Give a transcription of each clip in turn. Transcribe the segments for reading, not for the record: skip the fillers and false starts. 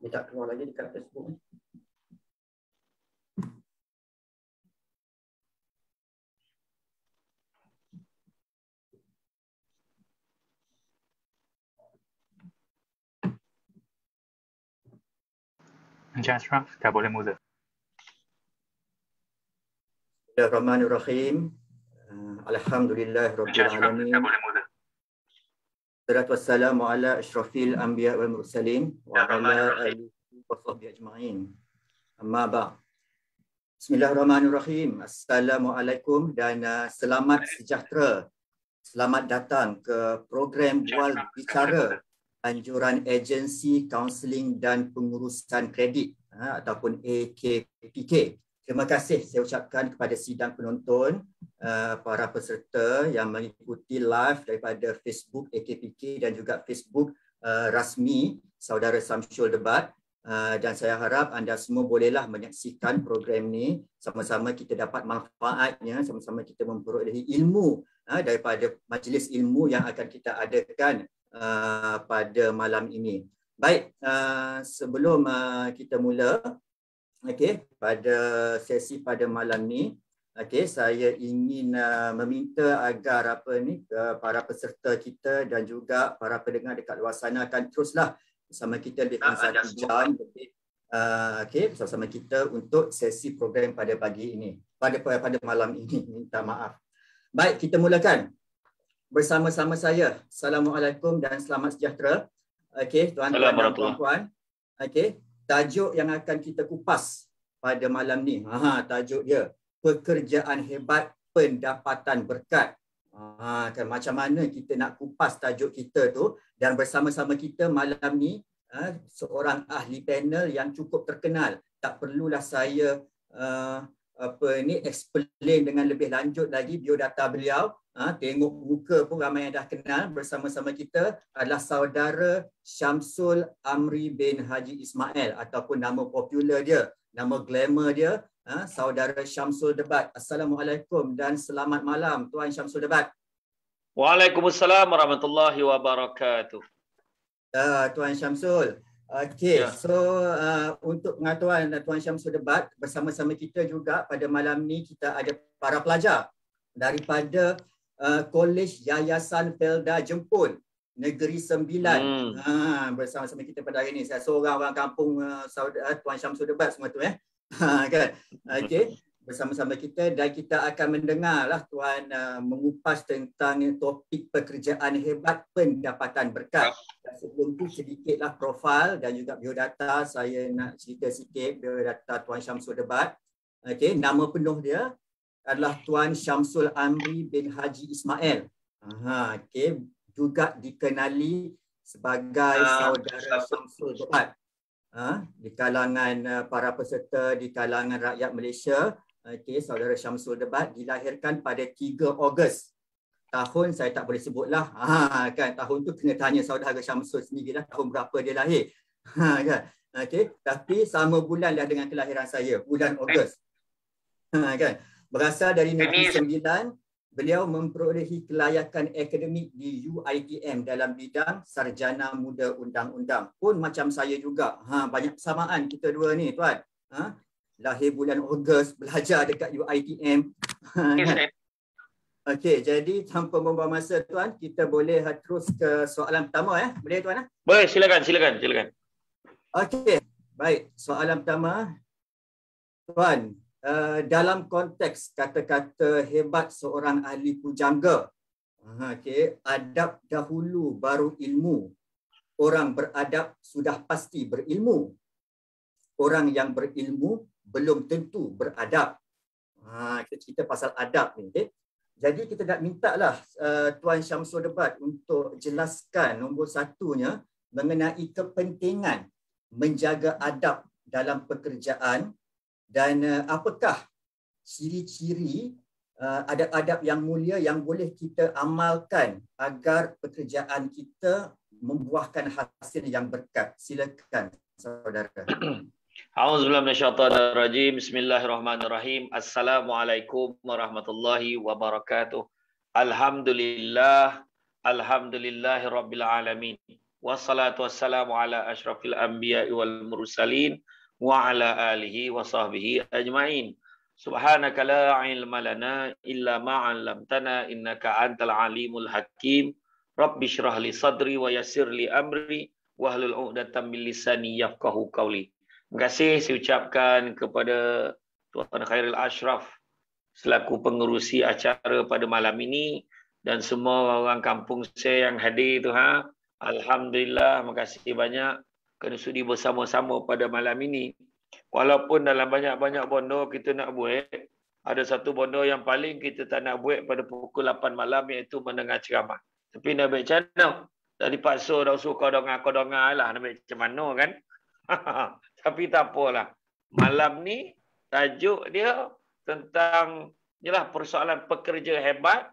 Dia tak keluar lagi dekat Facebook ni. Encik Ashraf, dah boleh mula. Bismillahirrahmanirrahim. Alhamdulillahirabbil alamin. Dah boleh mula. Wassalatu wassalamu ala asyrafil anbiya wal mursalin wa ala alihi wa sahbihi ajma'in. Amma ba'd. Bismillahirrahmanirrahim. Assalamualaikum dan selamat sejahtera. Selamat datang ke program Bual Bicara Anjuran Agensi Kaunseling dan Pengurusan Kredit ataupun AKPK. Terima kasih saya ucapkan kepada sidang penonton, para peserta yang mengikuti live daripada Facebook AKPK dan juga Facebook rasmi Saudara Syamsul Debat. Dan saya harap anda semua bolehlah menyaksikan program ni, sama-sama kita dapat manfaatnya, sama-sama kita memperolehi ilmu daripada majlis ilmu yang akan kita adakan pada malam ini. Baik, sebelum kita mula, pada sesi pada malam ni, saya ingin meminta agar para peserta kita dan juga para pendengar dekat luar sana akan teruslah bersama kita lebih kurang 1 jam lebih bersama kita untuk sesi program pada pagi ini, pada malam ini. Minta maaf. Baik, kita mulakan bersama-sama saya. Assalamualaikum dan selamat sejahtera. Tuan-tuan dan puan-puan. Tajuk yang akan kita kupas pada malam ni, tajuk dia pekerjaan hebat, pendapatan berkat. Macam mana kita nak kupas tajuk kita tu, dan bersama-sama kita malam ni seorang ahli panel yang cukup terkenal. Tak perlulah saya explain dengan lebih lanjut lagi biodata beliau. Tengok muka pun ramai yang dah kenal. Bersama-sama kita adalah saudara Syamsul Amri bin Haji Ismail, ataupun nama popular dia, nama glamour dia, saudara Syamsul Debat. Assalamualaikum dan selamat malam Tuan Syamsul Debat. Waalaikumsalam warahmatullahi wabarakatuh. Tuan Syamsul. So untuk pengetahuan Tuan Syamsul Debat, bersama-sama kita juga pada malam ni kita ada para pelajar daripada Kolej Yayasan Felda Jempun Negeri Sembilan. Bersama-sama kita pada hari ini. Saya seorang orang kampung Tuan Syamsul Debat semua tu kan. Bersama-sama kita, dan kita akan mendengarlah Tuan mengupas tentang topik pekerjaan hebat, pendapatan berkat. Dan sebelum tu sedikitlah profil dan juga biodata. Saya nak cerita sikit biodata Tuan Syamsul Debat. Nama penuh dia adalah Tuan Syamsul Amri bin Haji Ismail. Juga dikenali sebagai saudara Syamsul Debat. Di kalangan para peserta, di kalangan rakyat Malaysia. Saudara Syamsul Debat dilahirkan pada 3 Ogos. Tahun saya tak boleh sebutlah. Tahun tu kena tanya saudara Syamsul sendirilah tahun berapa dia lahir. Tapi sama bulan dah dengan kelahiran saya, bulan Ogos. Berasal dari Negeri Sembilan, beliau memperolehi kelayakan akademik di UiTM dalam bidang sarjana muda undang-undang. Pun macam saya juga. Banyak persamaan kita dua ni, Tuan. Lahir bulan Ogos, belajar dekat UiTM. Jadi tanpa membuang masa, Tuan, kita boleh terus ke soalan pertama. Boleh, Tuan? Boleh, silakan. Baik, soalan pertama. Tuan, dalam konteks kata-kata hebat seorang ahli pujangga. Okay. Adab dahulu baru ilmu. Orang beradab sudah pasti berilmu. Orang yang berilmu belum tentu beradab. Kita cerita pasal adab ni. Okay. Jadi kita nak minta lah Tuan Syamsul Debat untuk jelaskan nombor satunya mengenai kepentingan menjaga adab dalam pekerjaan dan apakah ciri-ciri adab-adab yang mulia yang boleh kita amalkan agar pekerjaan kita membuahkan hasil yang berkat. Silakan saudara. A'udzubillahi minasyaitonirrajim. Bismillahirrahmanirrahim. Assalamualaikum warahmatullahi wabarakatuh. Alhamdulillahirabbil alamin. Wassalatu wassalamu ala asyrafil anbiya'i wal mursalin wa ala alihi wa sahbihi ajma'in. Subhanaka la ilma lana illa ma 'allamtana innaka antal alimul hakim. Rabbi shrah li sadri wa yassir li amri wahlul 'uqdatam min lisani yafqahu qawli. Terima kasih saya ucapkan kepada Tuan Khairil Ashraf selaku pengerusi acara pada malam ini dan semua orang kampung saya yang hadir tu Alhamdulillah, terima kasih banyak kerana sudi bersama-sama pada malam ini. Walaupun dalam banyak-banyak bondo kita nak buat, ada satu bondo yang paling kita tak nak buat pada pukul 8 malam iaitu mendengar ceramah. Tapi nak buat macam mana? Tak dipaksa dah suruh kau dengar lah. Nak buat macam mana kan? Tapi tak apalah. Malam ni tajuk dia tentang ialah persoalan pekerja hebat,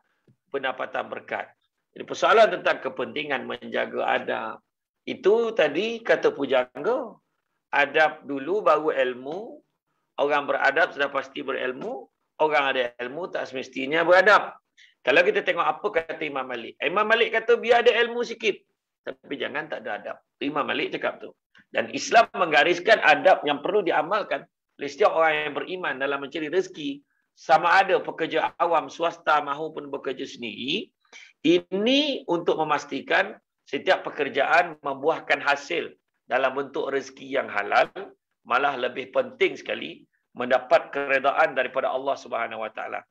pendapatan berkat. Jadi persoalan tentang kepentingan menjaga adab. Itu tadi kata pujangga. Adab dulu baru ilmu. Orang beradab sudah pasti berilmu. Orang ada ilmu tak semestinya beradab. Kalau kita tengok apa kata Imam Malik. Imam Malik kata biar ada ilmu sikit. Tapi jangan tak ada adab. Imam Malik cakap tu. Dan Islam menggariskan adab yang perlu diamalkan oleh setiap orang yang beriman dalam mencari rezeki. Sama ada pekerja awam, swasta maupun bekerja sendiri. Ini untuk memastikan setiap pekerjaan membuahkan hasil dalam bentuk rezeki yang halal. Malah lebih penting sekali mendapat keredaan daripada Allah Subhanahu Wa Taala.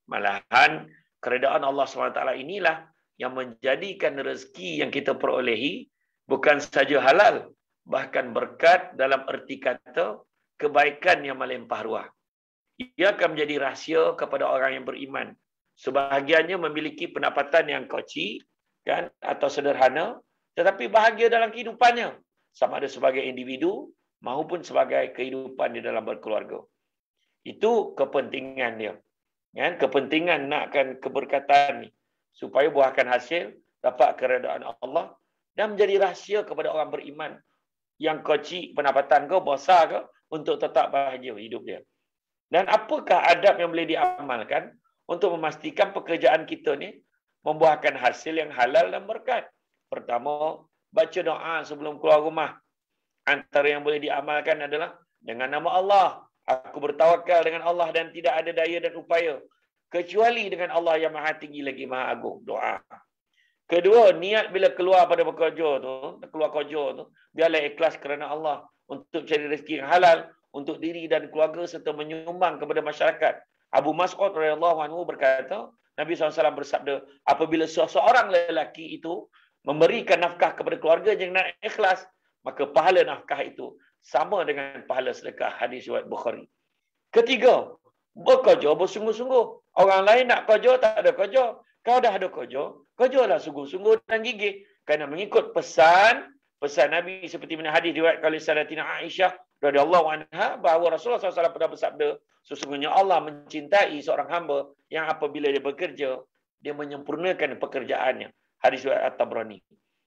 Malahan keredaan Allah Subhanahu Wa Taala inilah yang menjadikan rezeki yang kita perolehi bukan saja halal, bahkan berkat dalam erti kata kebaikan yang melimpah ruah. Ia akan menjadi rahsia kepada orang yang beriman. Sebahagiannya memiliki pendapatan yang kecil kan atau sederhana, tetapi bahagia dalam kehidupannya, sama ada sebagai individu maupun sebagai kehidupan di dalam berkeluarga. Itu kepentingan dia. Kan? Kepentingan nakkan keberkatan ni supaya buahkan hasil, dapat keredaan Allah dan menjadi rahsia kepada orang beriman yang kecil pendapatan ke, besar ke, untuk tetap bahagia hidup dia. Dan apakah adab yang boleh diamalkan untuk memastikan pekerjaan kita ni membuahkan hasil yang halal dan berkat? Pertama, baca doa sebelum keluar rumah. Antara yang boleh diamalkan adalah dengan nama Allah. Aku bertawakal dengan Allah dan tidak ada daya dan upaya kecuali dengan Allah yang maha tinggi lagi maha agung. Doa. Kedua, niat bila keluar pada bekerja tu, keluar kerja tu, biarlah ikhlas kerana Allah untuk cari rezeki yang halal untuk diri dan keluarga serta menyumbang kepada masyarakat. Abu Mas'ud radhiyallahu anhu berkata, Nabi SAW bersabda, apabila seseorang lelaki itu memberikan nafkah kepada keluarga dengan ikhlas, maka pahala nafkah itu sama dengan pahala sedekah. Hadis riwayat Bukhari. Ketiga, bekerja bersungguh-sungguh. Orang lain nak kerja, tak ada kerja. Kau dah ada kerja, kerjalah sungguh-sungguh dan gigih. Kerana mengikut pesan Nabi seperti mana hadis riwayat oleh Sayyidatina Aisyah radhiyallahu anha bahawa Rasulullah SAW pernah bersabda, sesungguhnya Allah mencintai seorang hamba yang apabila dia bekerja, dia menyempurnakan pekerjaannya. Hadis riwayat At-Tabrani.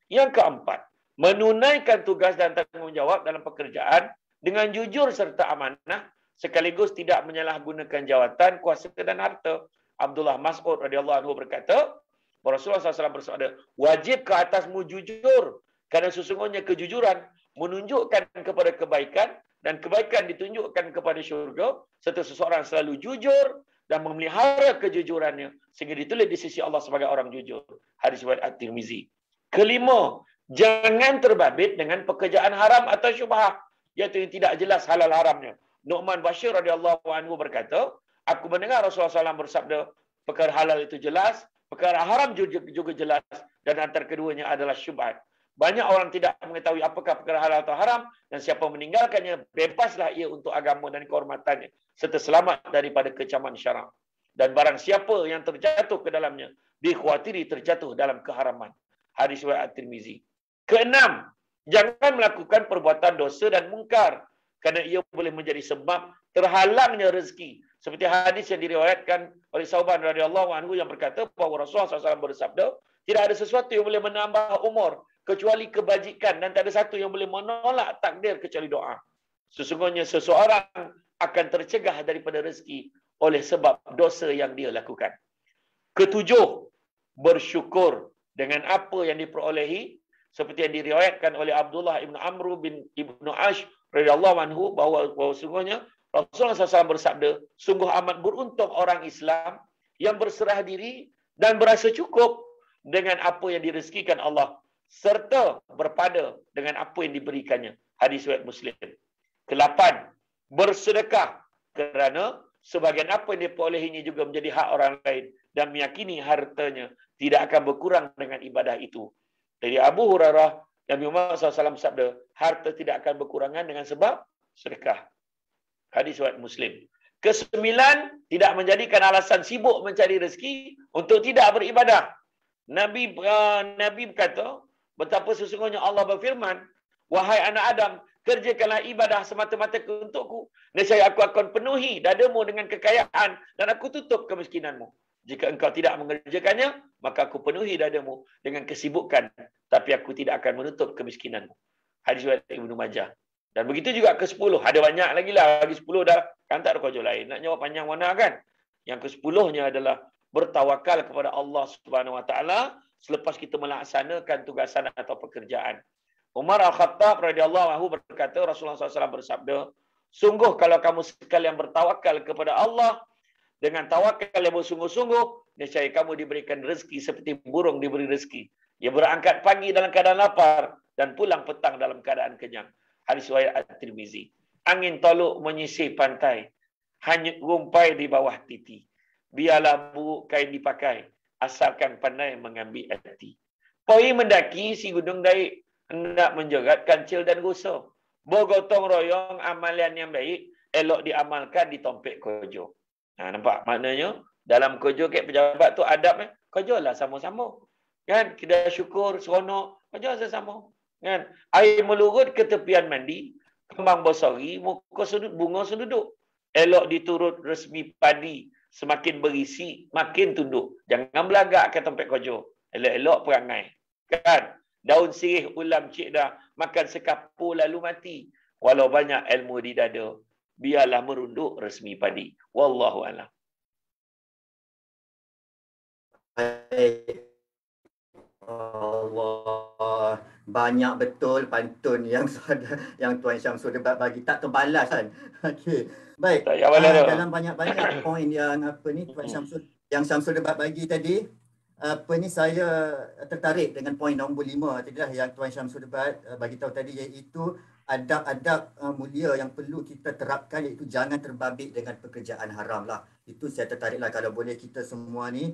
Yang keempat, menunaikan tugas dan tanggungjawab dalam pekerjaan dengan jujur serta amanah sekaligus tidak menyalahgunakan jawatan, kuasa dan harta. Abdullah Mas'ud radhiyallahu anhu berkata, Rasulullah SAW bersabda, wajib ke atasmu jujur kerana sesungguhnya kejujuran menunjukkan kepada kebaikan dan kebaikan ditunjukkan kepada syurga serta seseorang selalu jujur dan memelihara kejujurannya sehingga ditulis di sisi Allah sebagai orang jujur. Hadis riwayat At-Tirmizi. Kelima, jangan terbabit dengan pekerjaan haram atau syubhah, iaitu yang tidak jelas halal haramnya. Nu'man Bashir radhiyallahu anhu berkata, aku mendengar Rasulullah SAW bersabda, perkara halal itu jelas, perkara haram juga jelas, dan antara keduanya adalah syubhat. Banyak orang tidak mengetahui apakah perkara halal atau haram, dan siapa meninggalkannya, bebaslah ia untuk agama dan kehormatannya, serta selamat daripada kecaman syarak. Dan barang siapa yang terjatuh ke dalamnya, dikhawatiri terjatuh dalam keharaman. Hadis riwayat At-Tirmizi. Keenam, jangan melakukan perbuatan dosa dan mungkar, kerana ia boleh menjadi sebab terhalangnya rezeki. Seperti hadis yang diriwayatkan oleh Sauban radhiyallahu anhu yang berkata bahawa Rasulullah SAW bersabda, tidak ada sesuatu yang boleh menambah umur kecuali kebajikan, dan tak ada satu yang boleh menolak takdir kecuali doa. Sesungguhnya seseorang akan tercegah daripada rezeki oleh sebab dosa yang dia lakukan. Ketujuh, bersyukur dengan apa yang diperolehi, seperti yang diriwayatkan oleh Abdullah ibn Amr bin Ibnu Ash radhiyallahu anhu bahawa sungguhnya Rasulullah SAW bersabda, sungguh amat beruntung orang Islam yang berserah diri dan berasa cukup dengan apa yang direzekikan Allah, serta berpada dengan apa yang diberikannya. Hadis riwayat Muslim. Kelapan, bersedekah kerana sebahagian apa yang diperolehinya juga menjadi hak orang lain, dan meyakini hartanya tidak akan berkurang dengan ibadah itu. Dari Abu Hurairah, Nabi Muhammad SAW sabda, harta tidak akan berkurangan dengan sebab sedekah. Hadis riwayat Muslim. Kesembilan, tidak menjadikan alasan sibuk mencari rezeki untuk tidak beribadah. Nabi berkata, betapa sesungguhnya Allah berfirman, wahai anak Adam, kerjakanlah ibadah semata-mata untukku. Nescaya aku akan penuhi dadamu dengan kekayaan dan aku tutup kemiskinanmu. Jika engkau tidak mengerjakannya, maka aku penuhi dadamu dengan kesibukan, tapi aku tidak akan menutup kemiskinanmu. Hadis riwayat Ibnu Majah. Dan begitu juga ke-10. Ada banyak lagi lah. Lagi 10 dah. Kan tak ada kojol lain. Nak jawab panjang mana kan? Yang ke-10-nya adalah bertawakal kepada Allah Subhanahu Wa Taala selepas kita melaksanakan tugasan atau pekerjaan. Umar Al-Khattab radhiyallahu anhu berkata, Rasulullah SAW bersabda, sungguh kalau kamu sekalian bertawakal kepada Allah dengan tawakal yang bersungguh-sungguh, nescaya kamu diberikan rezeki seperti burung diberi rezeki. Ia berangkat pagi dalam keadaan lapar dan pulang petang dalam keadaan kenyang. Hadis riwayat At-Tirmizi. Angin toluk menyisir pantai, hanyut rumpai di bawah titi. Biarlah buruk kain dipakai, asalkan pandai mengambil hati. Poi mendaki si gunung daik, hendak menjerat kancil dan gosok. Bergotong royong amalan yang baik, elok diamalkan di tompek kojo. Nah, nampak? Maknanya, dalam kojo kat pejabat tu adab, kojo lah sama-sama. Kan? Kita syukur, seronok, kojo sama-sama. Kan? Air melurut ke tepian mandi, kembang bersari, muka sudut, bunga seduduk. Elok diturut resmi padi, semakin berisi, makin tunduk. Jangan belagak ke tempat kojo. Elok-elok perangai. Kan? Daun sirih ulam cik dah, makan sekapur lalu mati. Walau banyak ilmu di dada, biarlah merunduk resmi padi. Wallahu a'lam. Allah, banyak betul pantun yang Tuan Syamsul debat bagi, tak terbalas kan. Okey. Baik. Dalam banyak-banyak poin yang Tuan Syamsul debat bagi tadi, saya tertarik dengan poin nombor 5 tadi lah yang Tuan Syamsul debat bagi tahu tadi, iaitu adab-adab mulia yang perlu kita terapkan, iaitu jangan terbabit dengan pekerjaan haram lah. Itu saya tertarik lah, kalau boleh kita semua ni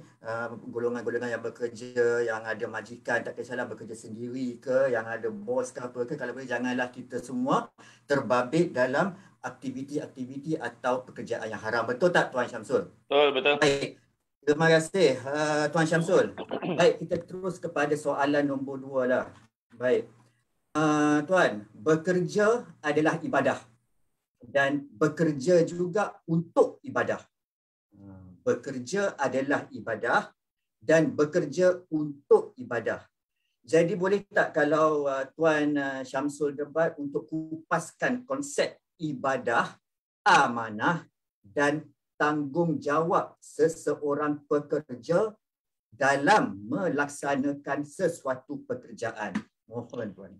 golongan-golongan yang bekerja, yang ada majikan, tak kisahlah bekerja sendiri ke, yang ada bos ke apa ke, kalau boleh janganlah kita semua terbabit dalam aktiviti-aktiviti atau pekerjaan yang haram. Betul tak Tuan Syamsul? Betul. Baik. Terima kasih Tuan Syamsul. Baik, kita terus kepada soalan nombor 2 lah. Baik. Tuan, bekerja adalah ibadah dan bekerja juga untuk ibadah. Bekerja adalah ibadah dan bekerja untuk ibadah. Jadi boleh tak kalau Tuan Syamsul debat untuk kupaskan konsep ibadah, amanah dan tanggungjawab seseorang pekerja dalam melaksanakan sesuatu pekerjaan. Mohon Tuan.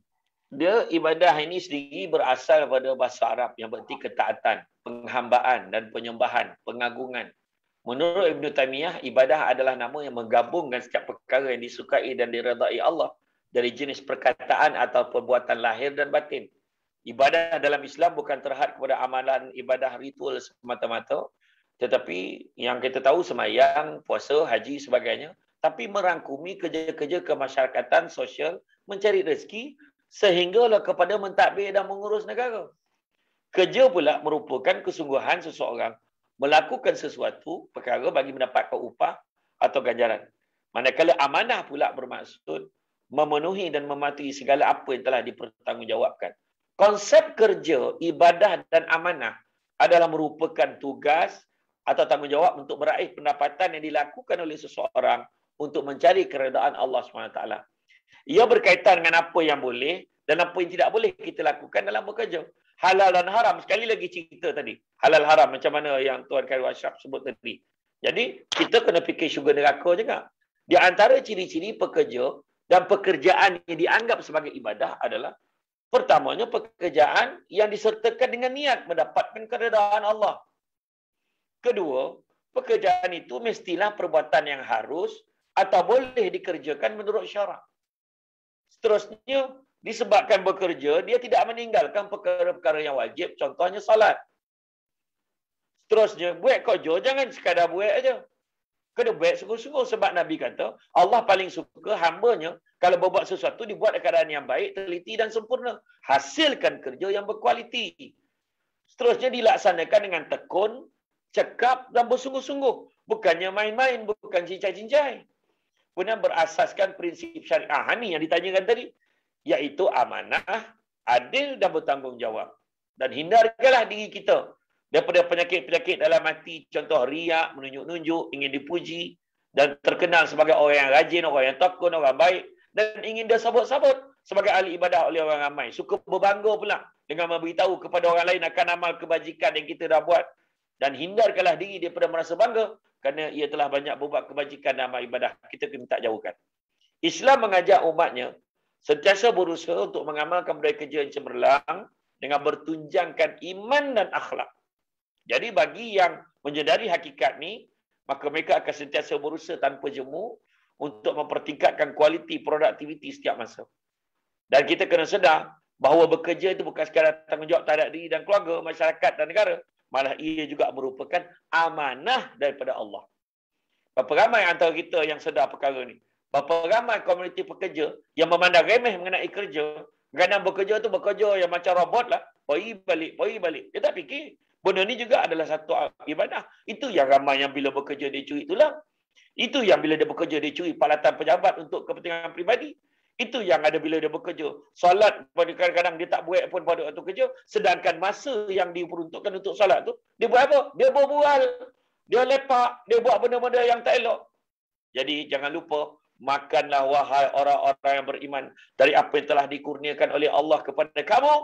Dia ibadah ini sendiri berasal daripada bahasa Arab yang berarti ketaatan, penghambaan dan penyembahan, pengagungan. Menurut Ibn Taymiyah, ibadah adalah nama yang menggabungkan setiap perkara yang disukai dan diredai Allah dari jenis perkataan atau perbuatan lahir dan batin. Ibadah dalam Islam bukan terhad kepada amalan ibadah ritual semata-mata, tetapi yang kita tahu semayang, puasa, haji sebagainya, tapi merangkumi kerja-kerja kemasyarakatan sosial, mencari rezeki sehinggalah kepada mentadbir dan mengurus negara. Kerja pula merupakan kesungguhan seseorang melakukan sesuatu perkara bagi mendapatkan upah atau ganjaran. Manakala amanah pula bermaksud memenuhi dan mematuhi segala apa yang telah dipertanggungjawabkan. Konsep kerja, ibadah dan amanah adalah merupakan tugas atau tanggungjawab untuk meraih pendapatan yang dilakukan oleh seseorang untuk mencari keredaan Allah SWT. Ia berkaitan dengan apa yang boleh dan apa yang tidak boleh kita lakukan dalam bekerja. Halal dan haram, sekali lagi cerita tadi. Halal haram macam mana yang Tuan Khairul Ashraf sebut tadi. Jadi, kita kena fikir syurga neraka juga. Di antara ciri-ciri pekerja dan pekerjaan yang dianggap sebagai ibadah adalah pertamanya pekerjaan yang disertakan dengan niat mendapatkan keredaan Allah. Kedua, pekerjaan itu mestilah perbuatan yang harus atau boleh dikerjakan menurut syarak. Seterusnya, disebabkan bekerja, dia tidak meninggalkan perkara-perkara yang wajib, contohnya salat. Seterusnya, buat kerja, jangan sekadar buat aja. Kena buat sungguh-sungguh sebab Nabi kata, Allah paling suka hambanya kalau berbuat sesuatu dibuat dalam keadaan yang baik, teliti dan sempurna. Hasilkan kerja yang berkualiti. Seterusnya dilaksanakan dengan tekun, cekap dan bersungguh-sungguh. Bukannya main-main, bukan cincai-cincai. Kemudian berasaskan prinsip syariah ni yang ditanyakan tadi, iaitu amanah, adil dan bertanggungjawab. Dan hindarkanlah diri kita daripada penyakit-penyakit dalam hati, contoh riak, menunjuk-nunjuk, ingin dipuji, dan terkenal sebagai orang yang rajin, orang yang takun, orang baik, dan ingin dia sabut-sabut sebagai ahli ibadah oleh orang ramai. Suka berbangga pula dengan memberitahu kepada orang lain akan amal kebajikan yang kita dah buat. Dan hindarkanlah diri daripada merasa bangga kerana ia telah banyak berbuat kebajikan dan amal ibadah. Kita kena tak jauhkan. Islam mengajak umatnya sentiasa berusaha untuk mengamalkan budaya kerja yang cemerlang dengan bertunjangkan iman dan akhlak. Jadi bagi yang menyedari hakikat ni, maka mereka akan sentiasa berusaha tanpa jemu untuk mempertingkatkan kualiti produktiviti setiap masa. Dan kita kena sedar bahawa bekerja itu bukan sekadar tanggungjawab terhadap diri dan keluarga, masyarakat dan negara. Malah ia juga merupakan amanah daripada Allah. Berapa ramai antara kita yang sedar perkara ni? Berapa ramai komuniti pekerja yang memandang remeh mengenai kerja. Kadang bekerja tu bekerja yang macam robot lah. Pergi balik. Dia tak fikir. Benda ni juga adalah satu ibadah. Itu yang ramai yang bila bekerja dia curi tulang. Itu yang bila dia bekerja dia curi palatan pejabat untuk kepentingan peribadi. Itu yang ada bila dia bekerja. Solat kadang-kadang dia tak buat pun pada waktu kerja. Sedangkan masa yang diperuntukkan untuk solat tu, dia buat apa? Dia berbual. Dia lepak. Dia buat benda-benda yang tak elok. Jadi jangan lupa, makanlah wahai orang-orang yang beriman dari apa yang telah dikurniakan oleh Allah kepada kamu.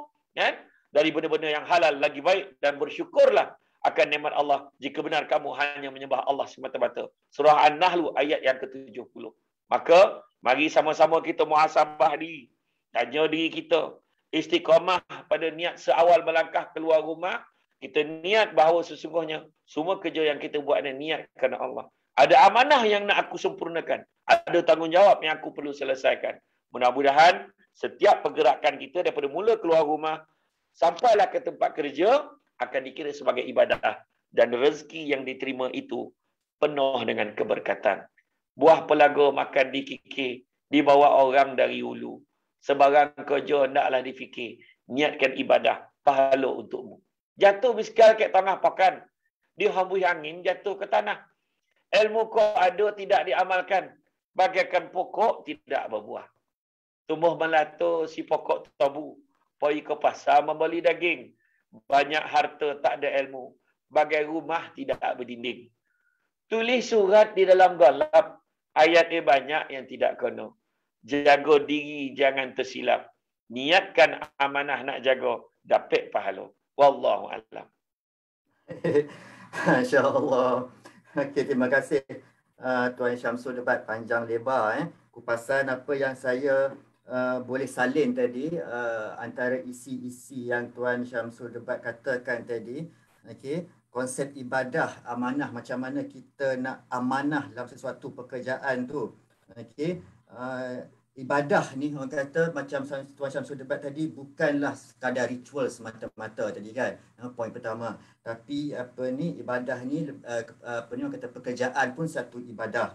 Kan? Dari benda-benda yang halal lagi baik, dan bersyukurlah akan nikmat Allah jika benar kamu hanya menyembah Allah semata-mata. Surah An-Nahl ayat yang ke-70. Maka mari sama-sama kita muhasabah diri, tanya diri kita, istiqamah pada niat seawal melangkah keluar rumah. Kita niat bahawa sesungguhnya semua kerja yang kita buat adalah niat kerana Allah. Ada amanah yang nak aku sempurnakan, ada tanggungjawab yang aku perlu selesaikan. Mudah-mudahan setiap pergerakan kita daripada mula keluar rumah sampailah ke tempat kerja akan dikira sebagai ibadah, dan rezeki yang diterima itu penuh dengan keberkatan. Buah pelaga makan dikikir, dibawa orang dari hulu. Sebarang kerja hendaklah difikir, niatkan ibadah, pahala untukmu. Jatuh miskal ke tengah pakan, dihembus angin jatuh ke tanah. Ilmu kau ada tidak diamalkan, bagaikan pokok tidak berbuah. Tumbuh melata si pokok tabu, pergi ke pasar membeli daging. Banyak harta tak ada ilmu, bagai rumah tidak berdinding. Tulis surat di dalam galap, ayatnya banyak yang tidak kena. Jaga diri jangan tersilap. Niatkan amanah nak jaga, dapat pahala. Wallahu a'lam. Masya-Allah. Okey, terima kasih Tuan Syamsul, debat panjang lebar kupasan apa yang saya boleh salin tadi antara isi-isi yang Tuan Syamsul debat katakan tadi. Okey, konsep ibadah, amanah, macam mana kita nak amanah dalam sesuatu pekerjaan tu. Okey, ibadah ni orang kata macam Tuan Syamsul debat tadi bukanlah sekadar ritual semata-mata tadi kan. Poin pertama. Tapi ibadah ni orang kata pekerjaan pun satu ibadah.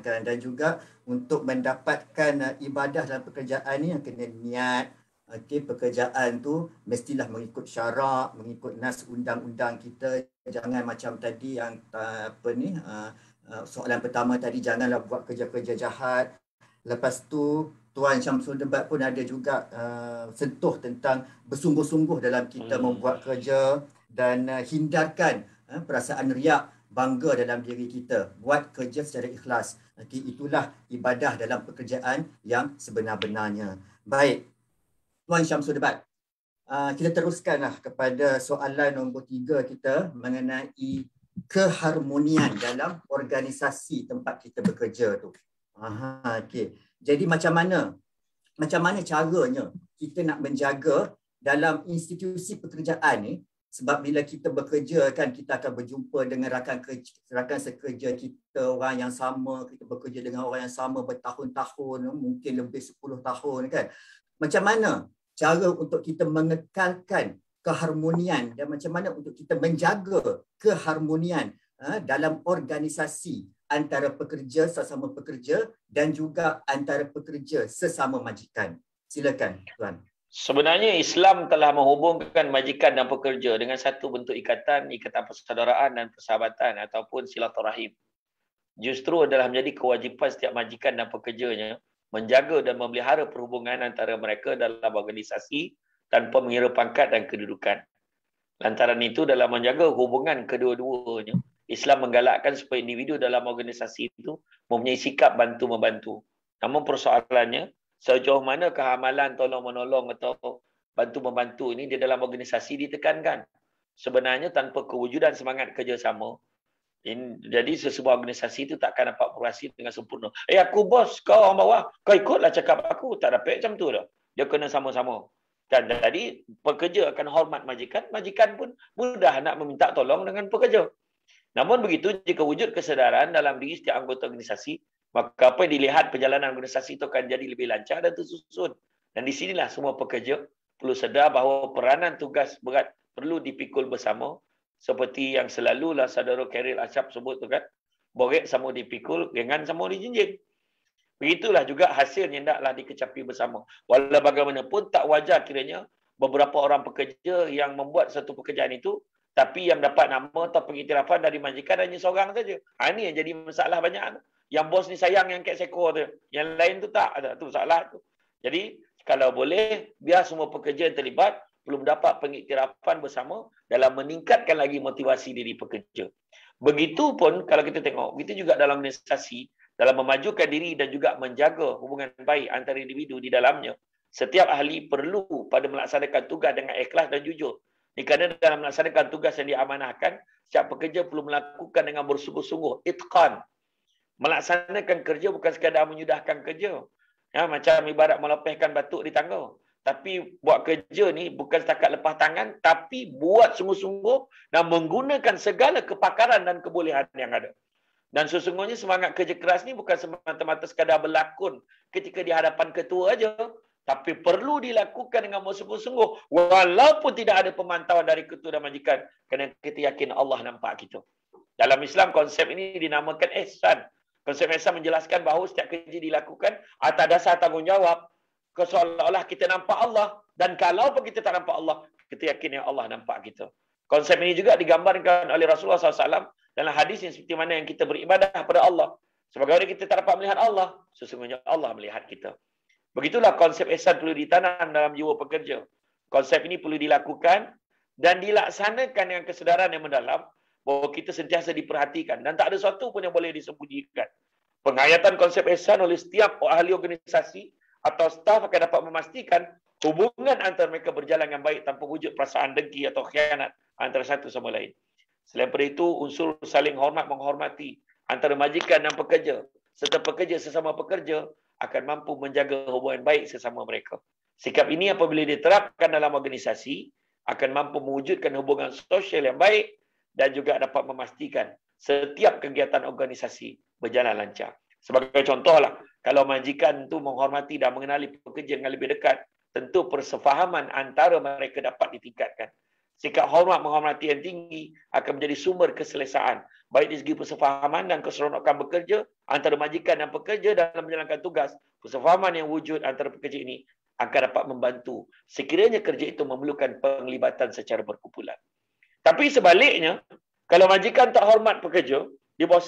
Kan, dan juga untuk mendapatkan ibadah dalam pekerjaan ni yang kena niat. Pekerjaan tu mestilah mengikut syarak, mengikut nas undang-undang kita. Jangan macam tadi yang soalan pertama tadi, janganlah buat kerja-kerja jahat. Lepas tu Tuan Syamsul debat pun ada juga sentuh tentang bersungguh-sungguh dalam kita membuat kerja dan hindarkan perasaan riak, bangga dalam diri kita. Buat kerja secara ikhlas. Itulah ibadah dalam pekerjaan yang sebenar-benarnya. Baik, Tuan Syamsul debat. Kita teruskanlah kepada soalan nombor 3 kita mengenai keharmonian dalam organisasi tempat kita bekerja tu. Okey. Jadi macam mana caranya kita nak menjaga dalam institusi pekerjaan ni, sebab bila kita bekerja kan kita akan berjumpa dengan rakan sekerja kita, orang yang sama, kita bekerja dengan orang yang sama bertahun-tahun, mungkin lebih 10 tahun kan. Macam mana cara untuk kita mengekalkan keharmonian dan macam mana untuk kita menjaga keharmonian dalam organisasi antara pekerja sesama pekerja dan juga antara pekerja sesama majikan. Silakan Tuan. Sebenarnya Islam telah menghubungkan majikan dan pekerja dengan satu bentuk ikatan persaudaraan dan persahabatan ataupun silaturahim. Justru adalah menjadi kewajipan setiap majikan dan pekerjanya menjaga dan memelihara perhubungan antara mereka dalam organisasi tanpa mengira pangkat dan kedudukan. Lantaran itu, dalam menjaga hubungan kedua-duanya, Islam menggalakkan supaya individu dalam organisasi itu mempunyai sikap bantu-membantu. Namun persoalannya, sejauh mana kehamalan tolong-menolong atau bantu-membantu ini di dalam organisasi ditekankan. Sebenarnya tanpa kewujudan semangat kerjasama, jadi sesebuah organisasi itu takkan dapat beroperasi dengan sempurna. Aku bos, kau orang bawah, kau ikutlah cakap aku. Tak dapat macam tu dah. Dia kena sama-sama. Dan jadi pekerja akan hormat majikan, majikan pun mudah nak meminta tolong dengan pekerja. Namun begitu, jika wujud kesedaran dalam diri setiap anggota organisasi, maka apa yang dilihat perjalanan organisasi itu akan jadi lebih lancar dan tersusun. Dan di sinilah semua pekerja perlu sedar bahawa peranan tugas berat perlu dipikul bersama, seperti yang selalulah saudara Khairil Ashab sebut tu kan, borek sama dipikul, gengan sama dijinjing. Begitulah juga hasil yang hendaklah dikecapi bersama. Walau bagaimanapun tak wajar kiranya beberapa orang pekerja yang membuat satu pekerjaan itu, tapi yang dapat nama atau pengiktirafan dari majikan hanya seorang saja. Ini yang jadi masalah banyak. Yang bos ni sayang yang kek sekor tu. Yang lain tu tak. Itu salah tu. Jadi kalau boleh, biar semua pekerja yang terlibat perlu mendapat pengiktirafan bersama dalam meningkatkan lagi motivasi diri pekerja. Begitupun kalau kita tengok, begitu juga dalam organisasi, dalam memajukan diri dan juga menjaga hubungan baik antara individu di dalamnya, setiap ahli perlu pada melaksanakan tugas dengan ikhlas dan jujur. Kerana dalam melaksanakan tugas yang diamanahkan, setiap pekerja perlu melakukan dengan bersungguh-sungguh, itqan. Melaksanakan kerja bukan sekadar menyudahkan kerja. Macam ibarat melepaskan batuk di tangga. Tapi buat kerja ni bukan setakat lepas tangan, tapi buat sungguh-sungguh dan menggunakan segala kepakaran dan kebolehan yang ada. Dan sesungguhnya semangat kerja keras ni bukan semata-mata sekadar berlakon ketika di hadapan ketua aja, tapi perlu dilakukan dengan bersungguh-sungguh walaupun tidak ada pemantauan dari ketua dan majikan, kerana kita yakin Allah nampak kita. Dalam Islam konsep ini dinamakan ihsan. Konsep ihsan menjelaskan bahawa setiap kerja dilakukan atas dasar tanggungjawab, seolah-olah kita nampak Allah, dan kalau pun kita tak nampak Allah, kita yakin yang Allah nampak kita. Konsep ini juga digambarkan oleh Rasulullah SAW dalam hadis yang seperti mana yang kita beribadah kepada Allah. Sebagaimana kita tak dapat melihat Allah, sesungguhnya Allah melihat kita. Begitulah konsep ihsan perlu ditanam dalam jiwa pekerja. Konsep ini perlu dilakukan dan dilaksanakan dengan kesedaran yang mendalam bahawa kita sentiasa diperhatikan dan tak ada sesuatu pun yang boleh disembunyikan. Penghayatan konsep ihsan oleh setiap ahli organisasi atau staf akan dapat memastikan hubungan antara mereka berjalan dengan baik tanpa wujud perasaan dengki atau khianat antara satu sama lain. Selain daripada itu, unsur saling hormat menghormati antara majikan dan pekerja serta pekerja sesama pekerja akan mampu menjaga hubungan baik sesama mereka. Sikap ini apabila diterapkan dalam organisasi akan mampu mewujudkan hubungan sosial yang baik dan juga dapat memastikan setiap kegiatan organisasi berjalan lancar. Sebagai contohlah, kalau majikan tu menghormati dan mengenali pekerja dengan lebih dekat, tentu persefahaman antara mereka dapat ditingkatkan. Sikap hormat menghormati yang tinggi akan menjadi sumber keselesaan, baik dari segi persefahaman dan keseronokan bekerja antara majikan dan pekerja dalam menjalankan tugas. Persefahaman yang wujud antara pekerja ini akan dapat membantu sekiranya kerja itu memerlukan penglibatan secara berkumpulan. Tapi sebaliknya, kalau majikan tak hormat pekerja di bawah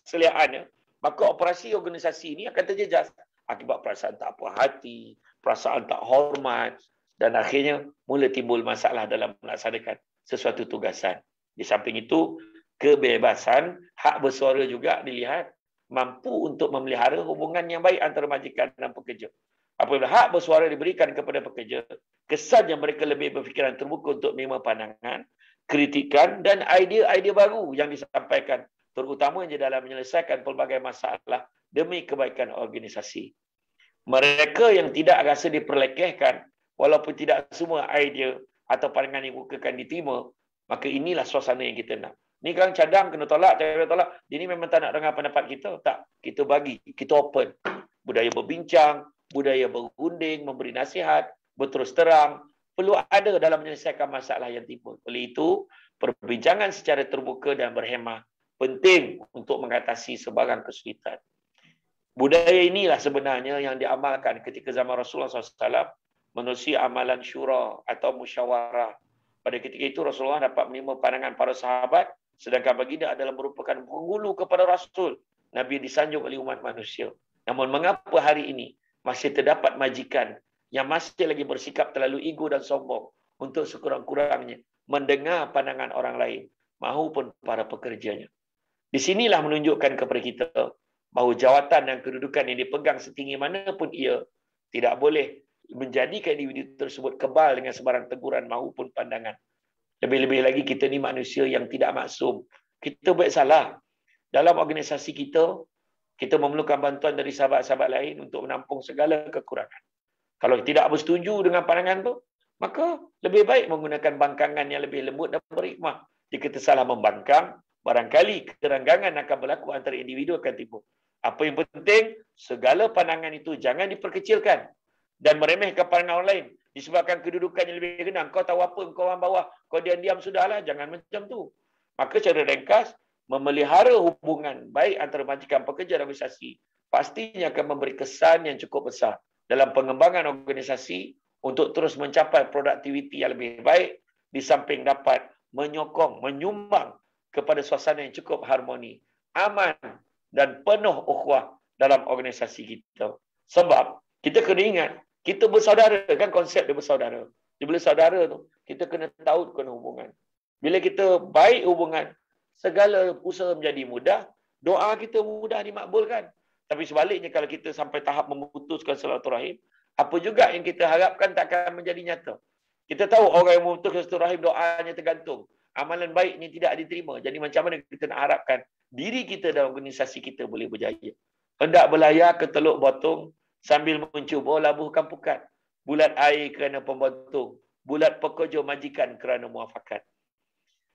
seliaannya, maka operasi organisasi ini akan terjejas akibat perasaan tak puas hati, perasaan tak hormat, dan akhirnya mula timbul masalah dalam melaksanakan sesuatu tugasan. Di samping itu, kebebasan hak bersuara juga dilihat mampu untuk memelihara hubungan yang baik antara majikan dan pekerja. Apabila hak bersuara diberikan kepada pekerja, kesannya mereka lebih berfikiran terbuka untuk menerima pandangan, kritikan dan idea-idea baru yang disampaikan, terutamanya dalam menyelesaikan pelbagai masalah demi kebaikan organisasi. Mereka yang tidak rasa diperlekehkan, walaupun tidak semua idea atau pandangan yang dibukakan diterima, maka inilah suasana yang kita nak. Ni kan cadang kena tolak, cara tolak. Dia ni memang tak nak dengar pendapat kita. Tak, kita bagi, kita open. Budaya berbincang, budaya berunding, memberi nasihat, berterus terang, perlu ada dalam menyelesaikan masalah yang timbul. Oleh itu, perbincangan secara terbuka dan berhemah penting untuk mengatasi sebarang kesulitan. Budaya inilah sebenarnya yang diamalkan ketika zaman Rasulullah SAW menerusi amalan syura atau musyawarah. Pada ketika itu Rasulullah dapat menerima pandangan para sahabat, sedangkan baginda adalah merupakan penghulu kepada Rasul. Nabi disanjung oleh umat manusia. Namun mengapa hari ini masih terdapat majikan yang masih lagi bersikap terlalu ego dan sombong untuk sekurang-kurangnya mendengar pandangan orang lain maupun para pekerjanya. Di sinilah menunjukkan kepada kita bahawa jawatan dan kedudukan yang dipegang setinggi manapun ia tidak boleh menjadikan individu tersebut kebal dengan sebarang teguran maupun pandangan. Lebih-lebih lagi kita ni manusia yang tidak maksum. Kita buat salah. Dalam organisasi kita, kita memerlukan bantuan dari sahabat-sahabat lain untuk menampung segala kekurangan. Kalau tidak bersetuju dengan pandangan tu, maka lebih baik menggunakan bangkangan yang lebih lembut dan berhikmah. Jika kita salah membangkang, barangkali kerenggangan akan berlaku antara individu akan timbul. Apa yang penting, segala pandangan itu jangan diperkecilkan dan meremehkan pandangan orang lain. Disebabkan kedudukan yang lebih rendah, kau tahu apa, kau orang bawah, kau diam-diam sudahlah, jangan macam tu. Maka cara ringkas, memelihara hubungan baik antara majikan pekerja dan organisasi pastinya akan memberi kesan yang cukup besar dalam pengembangan organisasi untuk terus mencapai produktiviti yang lebih baik, di samping dapat menyokong, menyumbang kepada suasana yang cukup harmoni, aman dan penuh ukhuwah dalam organisasi kita. Sebab kita kena ingat, kita bersaudara, kan konsep dia bersaudara. Bila saudara tu, kita kena tautkan hubungan. Bila kita baik hubungan, segala usaha menjadi mudah, doa kita mudah dimakbulkan. Tapi sebaliknya kalau kita sampai tahap memutuskan silaturahim, apa juga yang kita harapkan tak akan menjadi nyata. Kita tahu orang yang memutuskan silaturahim doanya tergantung. Amalan baiknya tidak diterima. Jadi macam mana kita nak harapkan diri kita dan organisasi kita boleh berjaya. Hendak berlayar ke Teluk Botong sambil mencuba labuhkan pukat. Bulat air kerana pembotong. Bulat pekerja majikan kerana muafakat.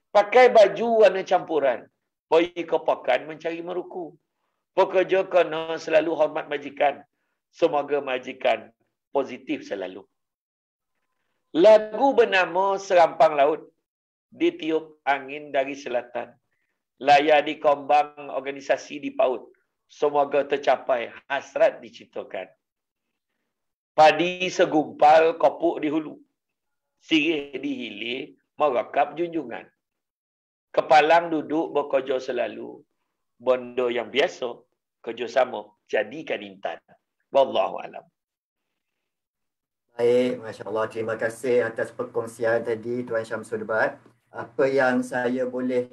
Pakai baju warna campuran. Pergi ke pakan mencari meruku. Pekerja kena selalu hormat majikan. Semoga majikan positif selalu. Lagu bernama Serampang Laut ditiup angin dari selatan. Layar di kombang organisasi di PAUD. Semoga tercapai hasrat diciptakan. Padi segumpal kopuk di hulu. Sirih di hilir merakap junjungan. Kepalang duduk bekerja selalu. Benda yang biasa, kerjasama jadikan intan. Wallahualam. Baik, Masya Allah. Terima kasih atas perkongsian tadi Tuan Syamsul Debat. Apa yang saya boleh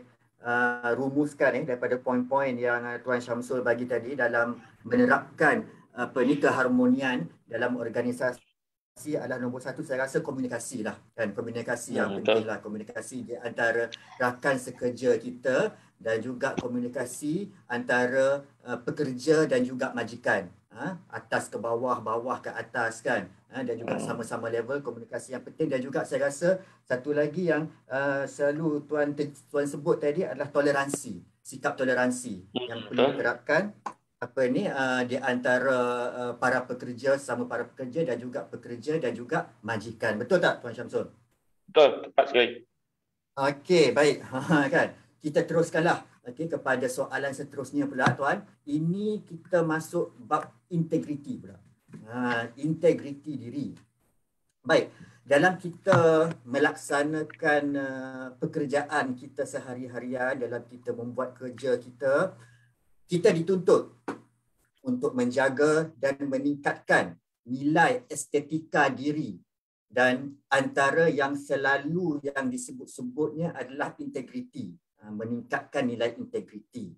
rumuskan daripada poin-poin yang Tuan Syamsul bagi tadi dalam menerapkan keharmonian dalam organisasi adalah nombor satu, saya rasa komunikasi lah. Dan komunikasi yang penting lah. Komunikasi di antara rakan sekerja kita dan juga komunikasi antara pekerja dan juga majikan. Atas ke bawah, bawah ke atas kan. Dan juga sama-sama level, komunikasi yang penting. Dan juga saya rasa satu lagi yang selalu Tuan sebut tadi adalah toleransi. Sikap toleransi yang perlu diterapkan di antara para pekerja, sama para pekerja dan juga majikan. Betul tak Tuan Syamsul? Betul, tepat sekali. Okey, baik. Kan? Kita teruskanlah kepada soalan seterusnya pula Tuan. Ini kita masuk bab integriti pula. Integriti diri. Baik, dalam kita melaksanakan pekerjaan kita sehari-harian, dalam kita membuat kerja kita dituntut untuk menjaga dan meningkatkan nilai estetika diri, dan antara yang selalu yang disebut-sebutnya adalah integriti, meningkatkan nilai integriti.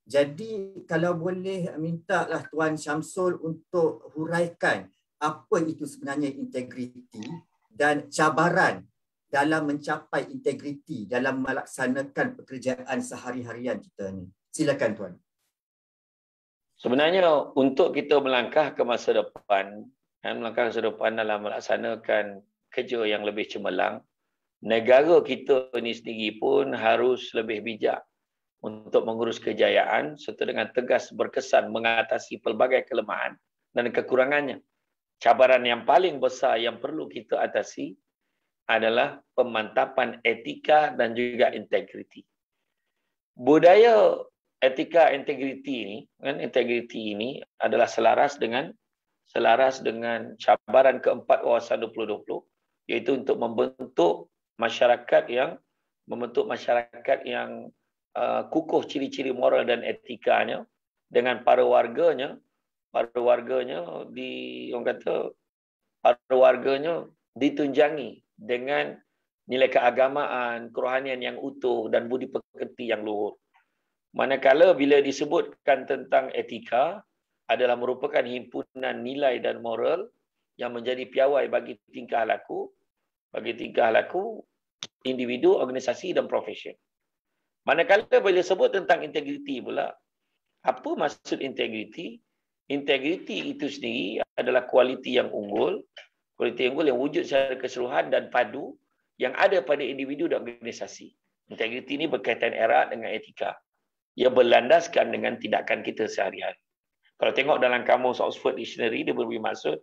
Jadi kalau boleh mintalah Tuan Syamsul untuk huraikan apa itu sebenarnya integriti dan cabaran dalam mencapai integriti dalam melaksanakan pekerjaan sehari-harian kita ni. Silakan Tuan. Sebenarnya untuk kita melangkah ke masa depan, melangkah ke masa depan dalam melaksanakan kerja yang lebih cemerlang, negara kita ini sendiri pun harus lebih bijak untuk mengurus kejayaan serta dengan tegas berkesan mengatasi pelbagai kelemahan dan kekurangannya. Cabaran yang paling besar yang perlu kita atasi adalah pemantapan etika dan juga integriti. Budaya etika integriti ini adalah selaras dengan cabaran keempat wawasan 2020, iaitu untuk membentuk masyarakat yang kukuh ciri-ciri moral dan etikanya, dengan para warganya ditunjangi dengan nilai keagamaan, kerohanian yang utuh dan budi pekerti yang luhur. Manakala bila disebutkan tentang etika adalah merupakan himpunan nilai dan moral yang menjadi piawai bagi tingkah laku individu, organisasi dan profesion. Manakala bila sebut tentang integriti pula, apa maksud integriti? Integriti itu sendiri adalah kualiti yang unggul yang wujud secara keseluruhan dan padu yang ada pada individu dan organisasi. Integriti ini berkaitan erat dengan etika. Ia berlandaskan dengan tindakan kita sehari-hari. Kalau tengok dalam kamus Oxford Dictionary, dia berberi maksud,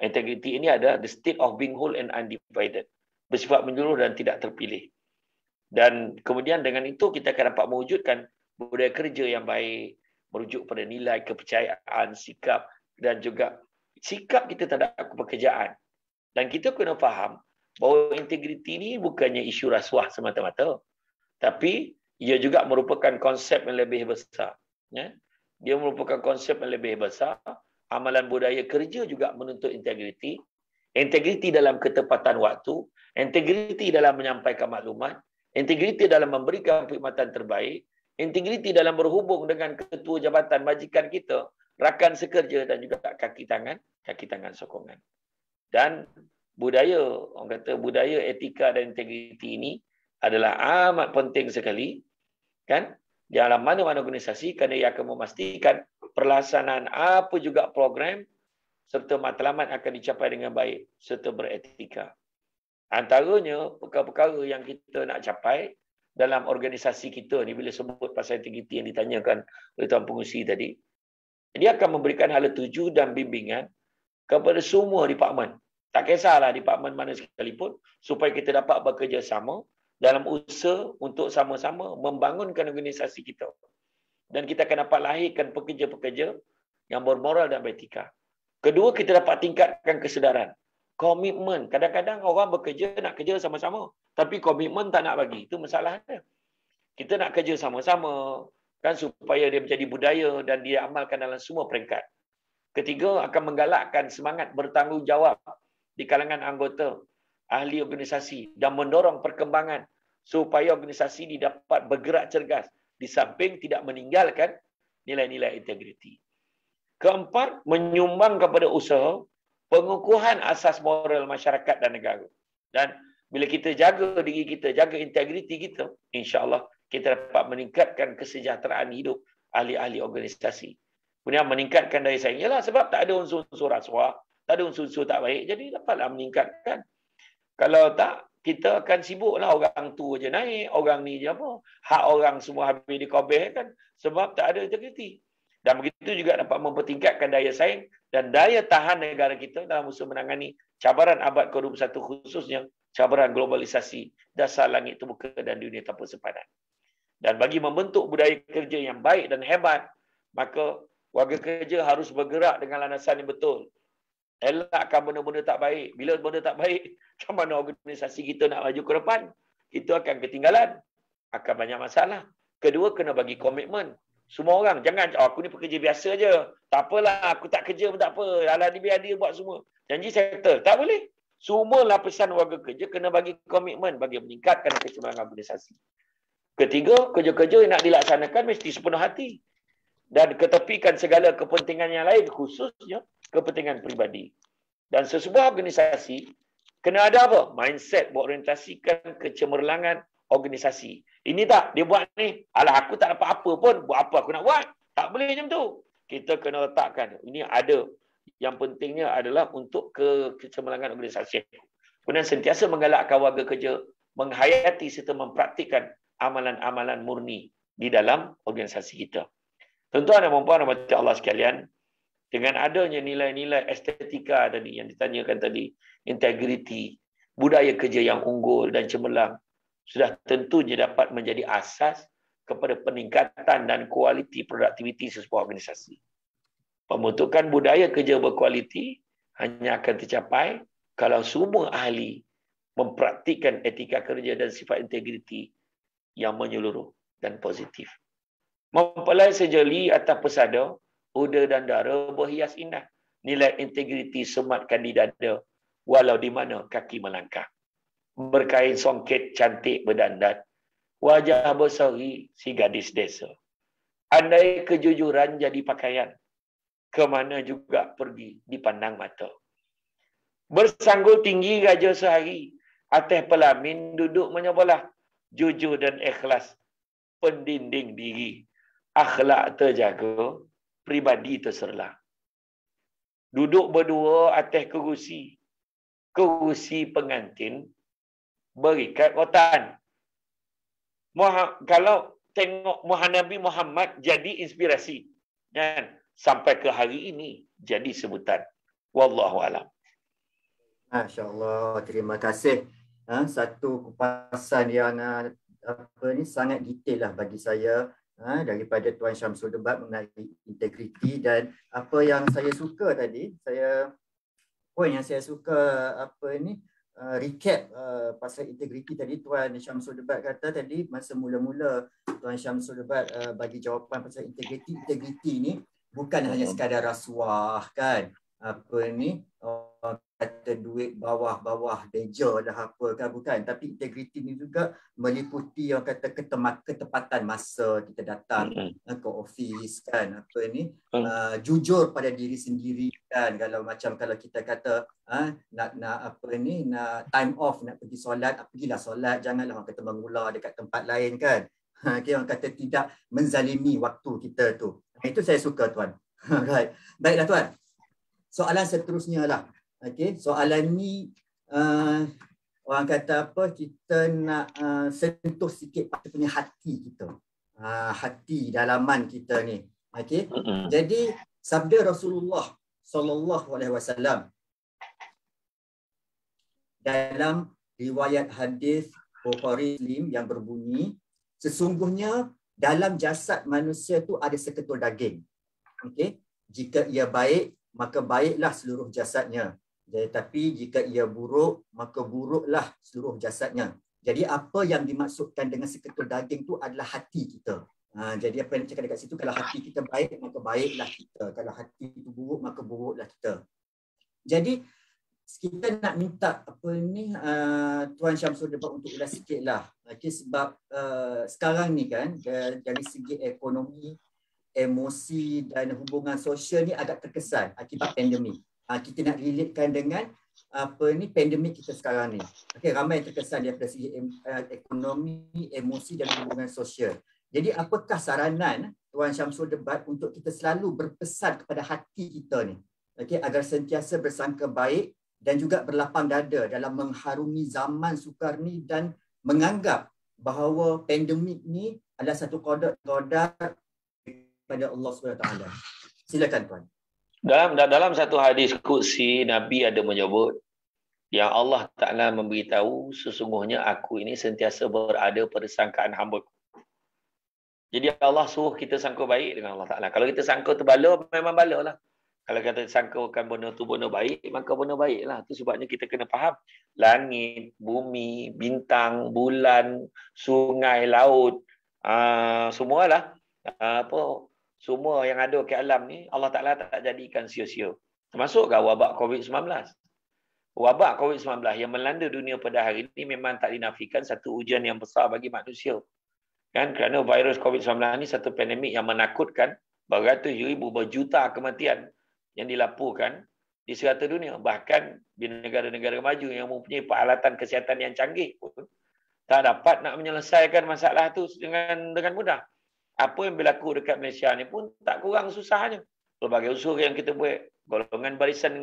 integriti ini adalah the state of being whole and undivided, bersifat menyeluruh dan tidak terpilih. Dan kemudian dengan itu kita akan dapat mewujudkan budaya kerja yang baik, merujuk pada nilai, kepercayaan, sikap dan juga sikap kita terhadap pekerjaan. Dan kita kena faham bahawa integriti ini bukannya isu rasuah semata-mata, tapi ia juga merupakan konsep yang lebih besar. Dia merupakan konsep yang lebih besar. Amalan budaya kerja juga menuntut integriti. Integriti dalam ketepatan waktu, integriti dalam menyampaikan maklumat, integriti dalam memberikan perkhidmatan terbaik, integriti dalam berhubung dengan ketua jabatan majikan kita, rakan sekerja dan juga kaki tangan sokongan. Dan budaya etika dan integriti ini adalah amat penting sekali, kan? Dalam mana-mana organisasi, kerana ia akan memastikan pelaksanaan apa juga program serta matlamat akan dicapai dengan baik serta beretika. Antaranya perkara-perkara yang kita nak capai dalam organisasi kita ni, bila sebut pasal integriti yang ditanyakan oleh Tuan Pengurusi tadi, dia akan memberikan hala tuju dan bimbingan kepada semua departmen. Tak kisahlah departmen mana sekalipun, supaya kita dapat bekerjasama dalam usaha untuk sama-sama membangunkan organisasi kita. Dan kita akan dapat lahirkan pekerja-pekerja yang bermoral dan beretika. Kedua, kita dapat tingkatkan kesedaran. Komitmen. Kadang-kadang orang bekerja, nak kerja sama-sama, tapi komitmen tak nak bagi. Itu masalahnya. Kita nak kerja sama-sama, kan, supaya dia menjadi budaya dan dia amalkan dalam semua peringkat. Ketiga, akan menggalakkan semangat bertanggungjawab di kalangan anggota, ahli organisasi dan mendorong perkembangan supaya organisasi ini dapat bergerak cergas di samping tidak meninggalkan nilai-nilai integriti. Keempat, menyumbang kepada usaha pengukuhan asas moral masyarakat dan negara. Dan bila kita jaga diri kita, jaga integriti kita, insya-Allah kita dapat meningkatkan kesejahteraan hidup ahli-ahli organisasi. Kemudian meningkatkan daya saing. Yalah, sebab tak ada unsur-unsur rasuah, tak ada unsur-unsur tak baik, jadi dapatlah meningkatkan. Kalau tak, kita akan sibuklah orang tu je naik, orang ni je apa. Hak orang semua habis dikobeh kan, sebab tak ada integriti. Dan begitu juga dapat mempertingkatkan daya saing dan daya tahan negara kita dalam usaha menangani cabaran abad ke-21, khususnya cabaran globalisasi, dasar langit terbuka dan dunia tanpa sepadan. Dan bagi membentuk budaya kerja yang baik dan hebat, maka warga kerja harus bergerak dengan landasan yang betul. Elakkan benda-benda tak baik. Bila benda tak baik, macam mana organisasi kita nak maju ke depan? Kita akan ketinggalan. Akan banyak masalah. Kedua, kena bagi komitmen. Semua orang, jangan, aku ni pekerja biasa je. Tak apalah, aku tak kerja pun tak apa. Alah, biar dia buat semua. Janji settle. Tak boleh. Semua lapisan warga kerja kena bagi komitmen bagi meningkatkan kecemerlangan organisasi. Ketiga, kerja-kerja yang nak dilaksanakan mesti sepenuh hati. Dan ketepikan segala kepentingan yang lain, khususnya kepentingan peribadi. Dan sesebuah organisasi kena ada apa? Mindset berorientasikan kecemerlangan organisasi. Ini tak, dia buat ni, alah aku tak dapat apa pun, buat apa aku nak buat? Tak boleh macam tu. Kita kena letakkan, ini ada. Yang pentingnya adalah untuk kecemerlangan organisasi. Kemudian sentiasa menggalakkan warga kerja menghayati serta mempraktikkan amalan-amalan murni di dalam organisasi kita. Tuan-tuan dan puan-puan rahmati Allah sekalian, dengan adanya nilai-nilai estetika tadi yang ditanyakan tadi, integriti, budaya kerja yang unggul dan cemerlang, sudah tentunya dapat menjadi asas kepada peningkatan dan kualiti produktiviti sebuah organisasi. Pembentukan budaya kerja berkualiti hanya akan tercapai kalau semua ahli mempraktikkan etika kerja dan sifat integriti yang menyeluruh dan positif. Mempelai sejoli atas pesada, uda dan dara berhias indah. Nilai integriti sematkan di dada, walau di mana kaki melangkah. Berkain songket cantik berdandan, wajah berseri si gadis desa. Andai kejujuran jadi pakaian, kemana juga pergi dipandang mata. Bersanggul tinggi raja sehari, atas pelamin duduk menyebelah, jujur dan ikhlas, pendinding diri, akhlak terjaga, pribadi terserlah. Duduk berdua atas kerusi, kerusi pengantin, berikat rotan. Kalau tengok Nabi Muhammad jadi inspirasi, dan sampai ke hari ini jadi sebutan. Wallahu alam. Masya-Allah, terima kasih. Satu kupasan yang sangat detail lah bagi saya daripada Tuan Syamsul Debat mengenai integriti. Dan apa yang saya suka tadi, poin yang saya suka recap pasal integriti tadi. Tuan Syamsul Debat kata tadi masa mula-mula Tuan Syamsul Debat bagi jawapan pasal integriti. Integriti ni bukan hanya sekadar rasuah kan, kata duit bawah-bawah deja dah apa kan, bukan. Tapi integriti ni juga meliputi yang kata ketepatan masa kita datang ke office kan, jujur pada diri sendiri kan. Kalau kita kata nak time off, nak pergi solat, pergilah solat, janganlah orang kata mengular dekat tempat lain kan. Orang kata tidak menzalimi waktu kita tu. Itu saya suka tuan. Right. Baiklah tuan. Soalan seterusnya lah. Soalan ni orang kata apa, kita nak sentuh sikit kita punya hati kita. Hati dalaman kita ni. Jadi sabda Rasulullah sallallahu alaihi wasallam dalam riwayat hadis Bukhari Muslim yang berbunyi, sesungguhnya dalam jasad manusia tu ada seketul daging. Jika ia baik, maka baiklah seluruh jasadnya. Tapi jika ia buruk, maka buruklah seluruh jasadnya. Jadi apa yang dimaksudkan dengan seketul daging tu adalah hati kita. Jadi apa yang cakap dekat situ, kalau hati kita baik, maka baiklah kita. Kalau hati itu buruk, maka buruklah kita. Jadi kita nak minta Tuan Syamsul Debat untuk ulas sikitlah. Sebab sekarang ni kan dari segi ekonomi, emosi dan hubungan sosial ni agak terkesan akibat pandemik. Kita nak relatekan dengan pandemik kita sekarang ni. Ramai yang terkesan daripada segi ekonomi, emosi dan hubungan sosial. Jadi apakah saranan Tuan Syamsul Debat untuk kita selalu berpesan kepada hati kita ni, agar sentiasa bersangka baik dan juga berlapang dada dalam mengharumi zaman sukar ni, dan menganggap bahawa pandemik ni adalah satu qadar kepada Allah SWT. Silakan Tuan. Dalam satu hadis qudsi, Nabi ada menyebut yang Allah Ta'ala memberitahu sesungguhnya aku ini sentiasa berada pada sangkaan hamba. Jadi Allah suruh kita sangka baik dengan Allah Ta'ala. Kalau kita sangka tu bala, memang bala lah. Kalau kita sangkakan benda tu benda baik, maka benda baik lah. Itu sebabnya kita kena faham. Langit, bumi, bintang, bulan, sungai, laut, semualah. Semua yang ada ke alam ni, Allah Ta'ala tak jadikan sia-sia. Termasuk wabak COVID-19. Wabak COVID-19 yang melanda dunia pada hari ini memang tak dinafikan satu ujian yang besar bagi manusia. Kan? Kerana virus COVID-19 ni satu pandemik yang menakutkan, beratus ribu, berjuta kematian yang dilaporkan di serata dunia. Bahkan di negara-negara maju yang mempunyai peralatan kesihatan yang canggih pun tak dapat nak menyelesaikan masalah tu dengan mudah. Apa yang berlaku dekat Malaysia ni pun tak kurang susahnya. Pelbagai usul yang kita buat, golongan barisan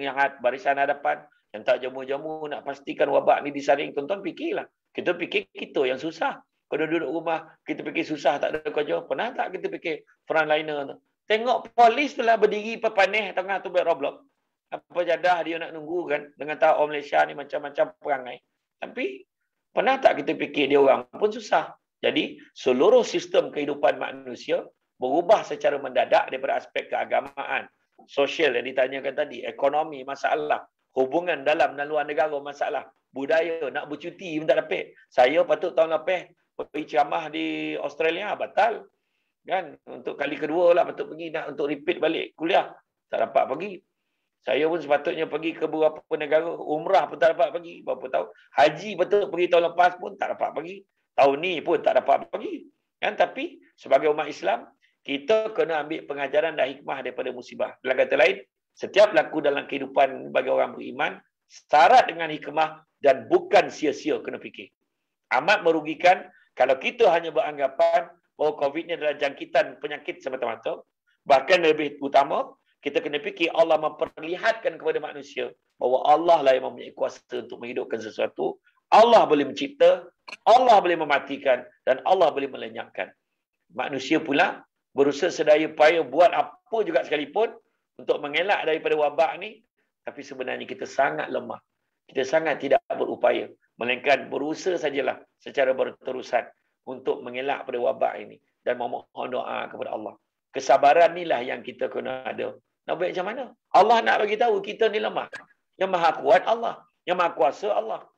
hadapan yang tak jamu-jamu nak pastikan wabak ni disaring. Tuan-tuan fikirlah. Kita fikir kita yang susah. Kalau duduk rumah, kita fikir susah, tak ada kerja. Pernah tak kita fikir frontliner tu? Tengok polis tu lah berdiri pepanih tengah tu buat Roblox. Apa jadah dia nak nunggu kan? Dengan tahu orang Malaysia ni macam-macam perangai. Tapi, pernah tak kita fikir dia orang pun susah. Jadi, seluruh sistem kehidupan manusia berubah secara mendadak daripada aspek keagamaan, sosial yang ditanyakan tadi, ekonomi, masalah, hubungan dalam dan luar negara, masalah, budaya, nak bercuti pun tak dapat. Saya patut tahun lepas pergi ceramah di Australia, batal. Kan? Untuk kali kedua lah patut pergi untuk repeat balik kuliah. Tak dapat pergi. Saya pun sepatutnya pergi ke beberapa negara, umrah pun tak dapat pergi. Berapa tahun? Haji patut pergi tahun lepas pun tak dapat pergi. Tahun ni pun tak dapat pergi. Kan? Tapi sebagai umat Islam, kita kena ambil pengajaran dan hikmah daripada musibah. Dalam kata lain, setiap laku dalam kehidupan bagi orang beriman, syarat dengan hikmah dan bukan sia-sia kena fikir. Amat merugikan kalau kita hanya beranggapan bahawa COVID ni adalah jangkitan penyakit semata-mata. Bahkan lebih utama, kita kena fikir Allah memperlihatkan kepada manusia bahawa Allah lah yang mempunyai kuasa untuk menghidupkan sesuatu. Allah boleh mencipta, Allah boleh mematikan, dan Allah boleh melenyapkan. Manusia pula berusaha sedaya upaya buat apa juga sekalipun untuk mengelak daripada wabak ni, tapi sebenarnya kita sangat lemah. Kita sangat tidak berupaya. Melainkan berusaha sajalah secara berterusan untuk mengelak pada wabak ini dan memohon doa kepada Allah. Kesabaran inilah yang kita kena ada. Nak buat macam mana? Allah nak bagi tahu kita ni lemah. Yang maha kuat Allah, yang maha kuasa Allah.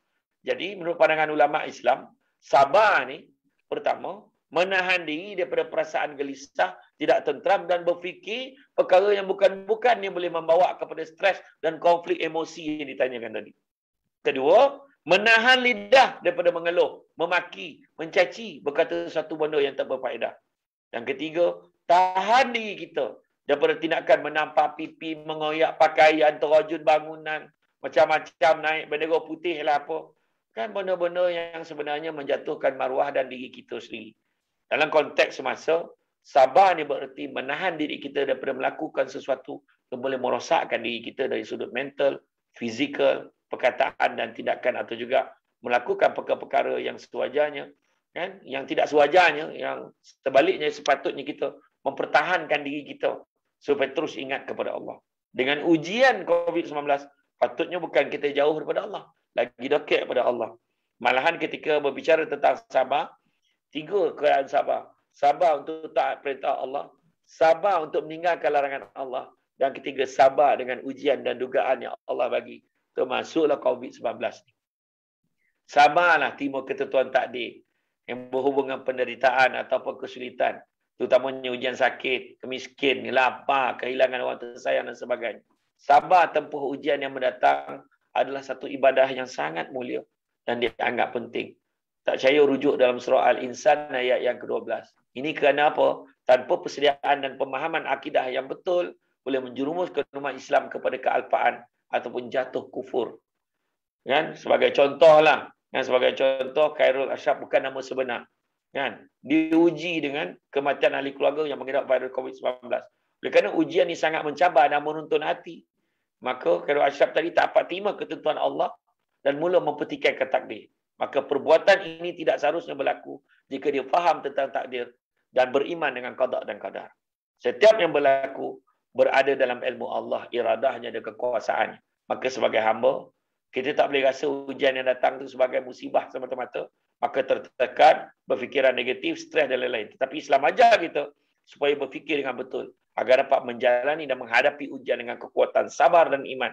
Jadi menurut pandangan ulama Islam, sabar ni pertama menahan diri daripada perasaan gelisah, tidak tenteram dan berfikir perkara yang bukan-bukan yang boleh membawa kepada stres dan konflik emosi yang ditanyakan tadi. Kedua, menahan lidah daripada mengeluh, memaki, mencaci, berkata satu benda yang tak berfaedah. Yang ketiga, tahan diri kita daripada tindakan menampar pipi, mengoyak pakaian, terajun bangunan, macam-macam naik bendera putih lah apa. Kan benda-benda yang sebenarnya menjatuhkan maruah dan diri kita sendiri. Dalam konteks semasa, sabar ni bererti menahan diri kita daripada melakukan sesuatu yang boleh merosakkan diri kita dari sudut mental, fizikal, perkataan dan tindakan, atau juga melakukan perkara-perkara yang sewajarnya, kan? Yang tidak sewajarnya, yang sebaliknya sepatutnya kita mempertahankan diri kita supaya terus ingat kepada Allah. Dengan ujian COVID-19, patutnya bukan kita jauh daripada Allah, lagi dekat kepada Allah. Malahan ketika berbicara tentang sabar, 3 keadaan sabar. Sabar untuk taat perintah Allah, sabar untuk meninggalkan larangan Allah, dan ketiga, sabar dengan ujian dan dugaan yang Allah bagi. Termasuklah COVID-19 ni. Sabarlah terima ketentuan takdir yang berhubungan penderitaan ataupun kesulitan, terutamanya ujian sakit, kemiskin, lapar, kehilangan orang tersayang dan sebagainya. Sabar tempuh ujian yang mendatang adalah satu ibadah yang sangat mulia dan dianggap penting. Tak percaya rujuk dalam surah Al-Insan ayat yang ke-12. Ini kerana apa? Tanpa persediaan dan pemahaman akidah yang betul, boleh menjerumuskan umat Islam kepada kealpaan ataupun jatuh kufur. Kan? Sebagai contohlah, kan? Sebagai contoh, Khairul Ashraf bukan nama sebenar. Kan? Diuji dengan kematian ahli keluarga yang mengidap virus COVID-19. Oleh kerana ujian ini sangat mencabar dan menuntun hati, maka Khairul Ashraf tadi tak dapat terima ketentuan Allah dan mula mempertikaikan takdir. Maka perbuatan ini tidak seharusnya berlaku jika dia faham tentang takdir dan beriman dengan qada dan qadar. Setiap yang berlaku berada dalam ilmu Allah, iradahnya dan kekuasaannya. Maka sebagai hamba, kita tak boleh rasa ujian yang datang itu sebagai musibah semata-mata. Maka tertekan, berfikiran negatif, stres dan lain-lain. Tetapi Islam ajar kita supaya berfikir dengan betul agar dapat menjalani dan menghadapi ujian dengan kekuatan sabar dan iman.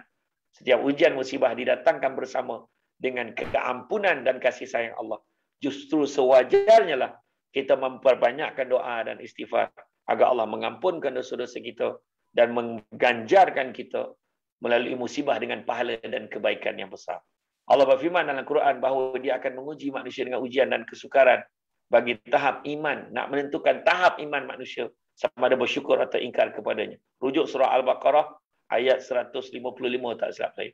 Setiap ujian musibah didatangkan bersama dengan keampunan dan kasih sayang Allah. Justru sewajarnya lah kita memperbanyakkan doa dan istighfar agar Allah mengampunkan dosa-dosa kita dan mengganjarkan kita melalui musibah dengan pahala dan kebaikan yang besar. Allah berfirman dalam Quran bahawa dia akan menguji manusia dengan ujian dan kesukaran bagi tahap iman, nak menentukan tahap iman manusia sama ada bersyukur atau ingkar kepadanya. Rujuk surah Al-Baqarah ayat 155 tak silap saya.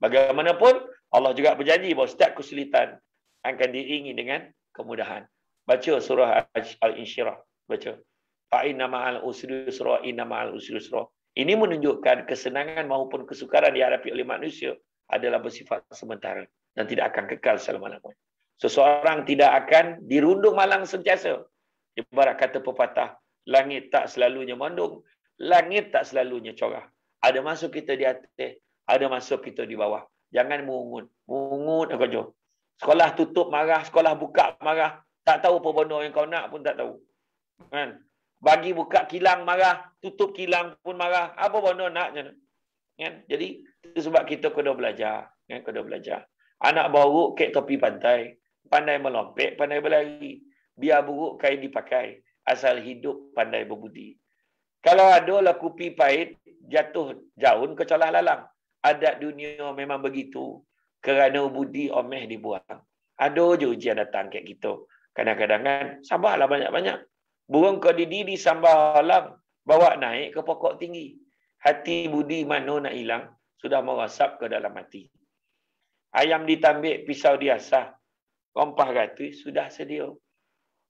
Bagaimanapun Allah juga berjanji bahawa setiap kesulitan akan diiringi dengan kemudahan. Baca surah Al-Insyirah, baca. Fa'inna ma'al usri yusra, inna ma'al usri yusra. Ini menunjukkan kesenangan maupun kesukaran dihadapi oleh manusia adalah bersifat sementara dan tidak akan kekal selama-lamanya. Seseorang tidak akan dirundung malang sentiasa. Ibarat kata pepatah, langit tak selalunya mendung, langit tak selalunya corah. Ada masa kita di atas, ada masa kita di bawah. Jangan mungut. Mungut kerja. Sekolah tutup marah, sekolah buka marah. Tak tahu apa benda yang kau nak pun tak tahu. Kan? Bagi buka kilang marah, tutup kilang pun marah. Apa benda nak je. Kan? Jadi itu sebab kita kena belajar. Kan? Kena belajar. Anak buruk kek topi pantai. Pandai melompek, pandai berlari. Biar buruk kain dipakai. Asal hidup pandai berbudi. Kalau ada lah kupi pahit, jatuh jaun ke colah lalang. Adat dunia memang begitu. Kerana budi omeh dibuang. Ada je ujian datang kayak gitu. Kadang-kadang kan, sabarlah banyak-banyak. Burung kau didiri sambar halang. Bawa naik ke pokok tinggi. Hati budi mana nak hilang. Sudah merasap ke dalam hati. Ayam ditambik, pisau diasah. Rompah ratu sudah sedia.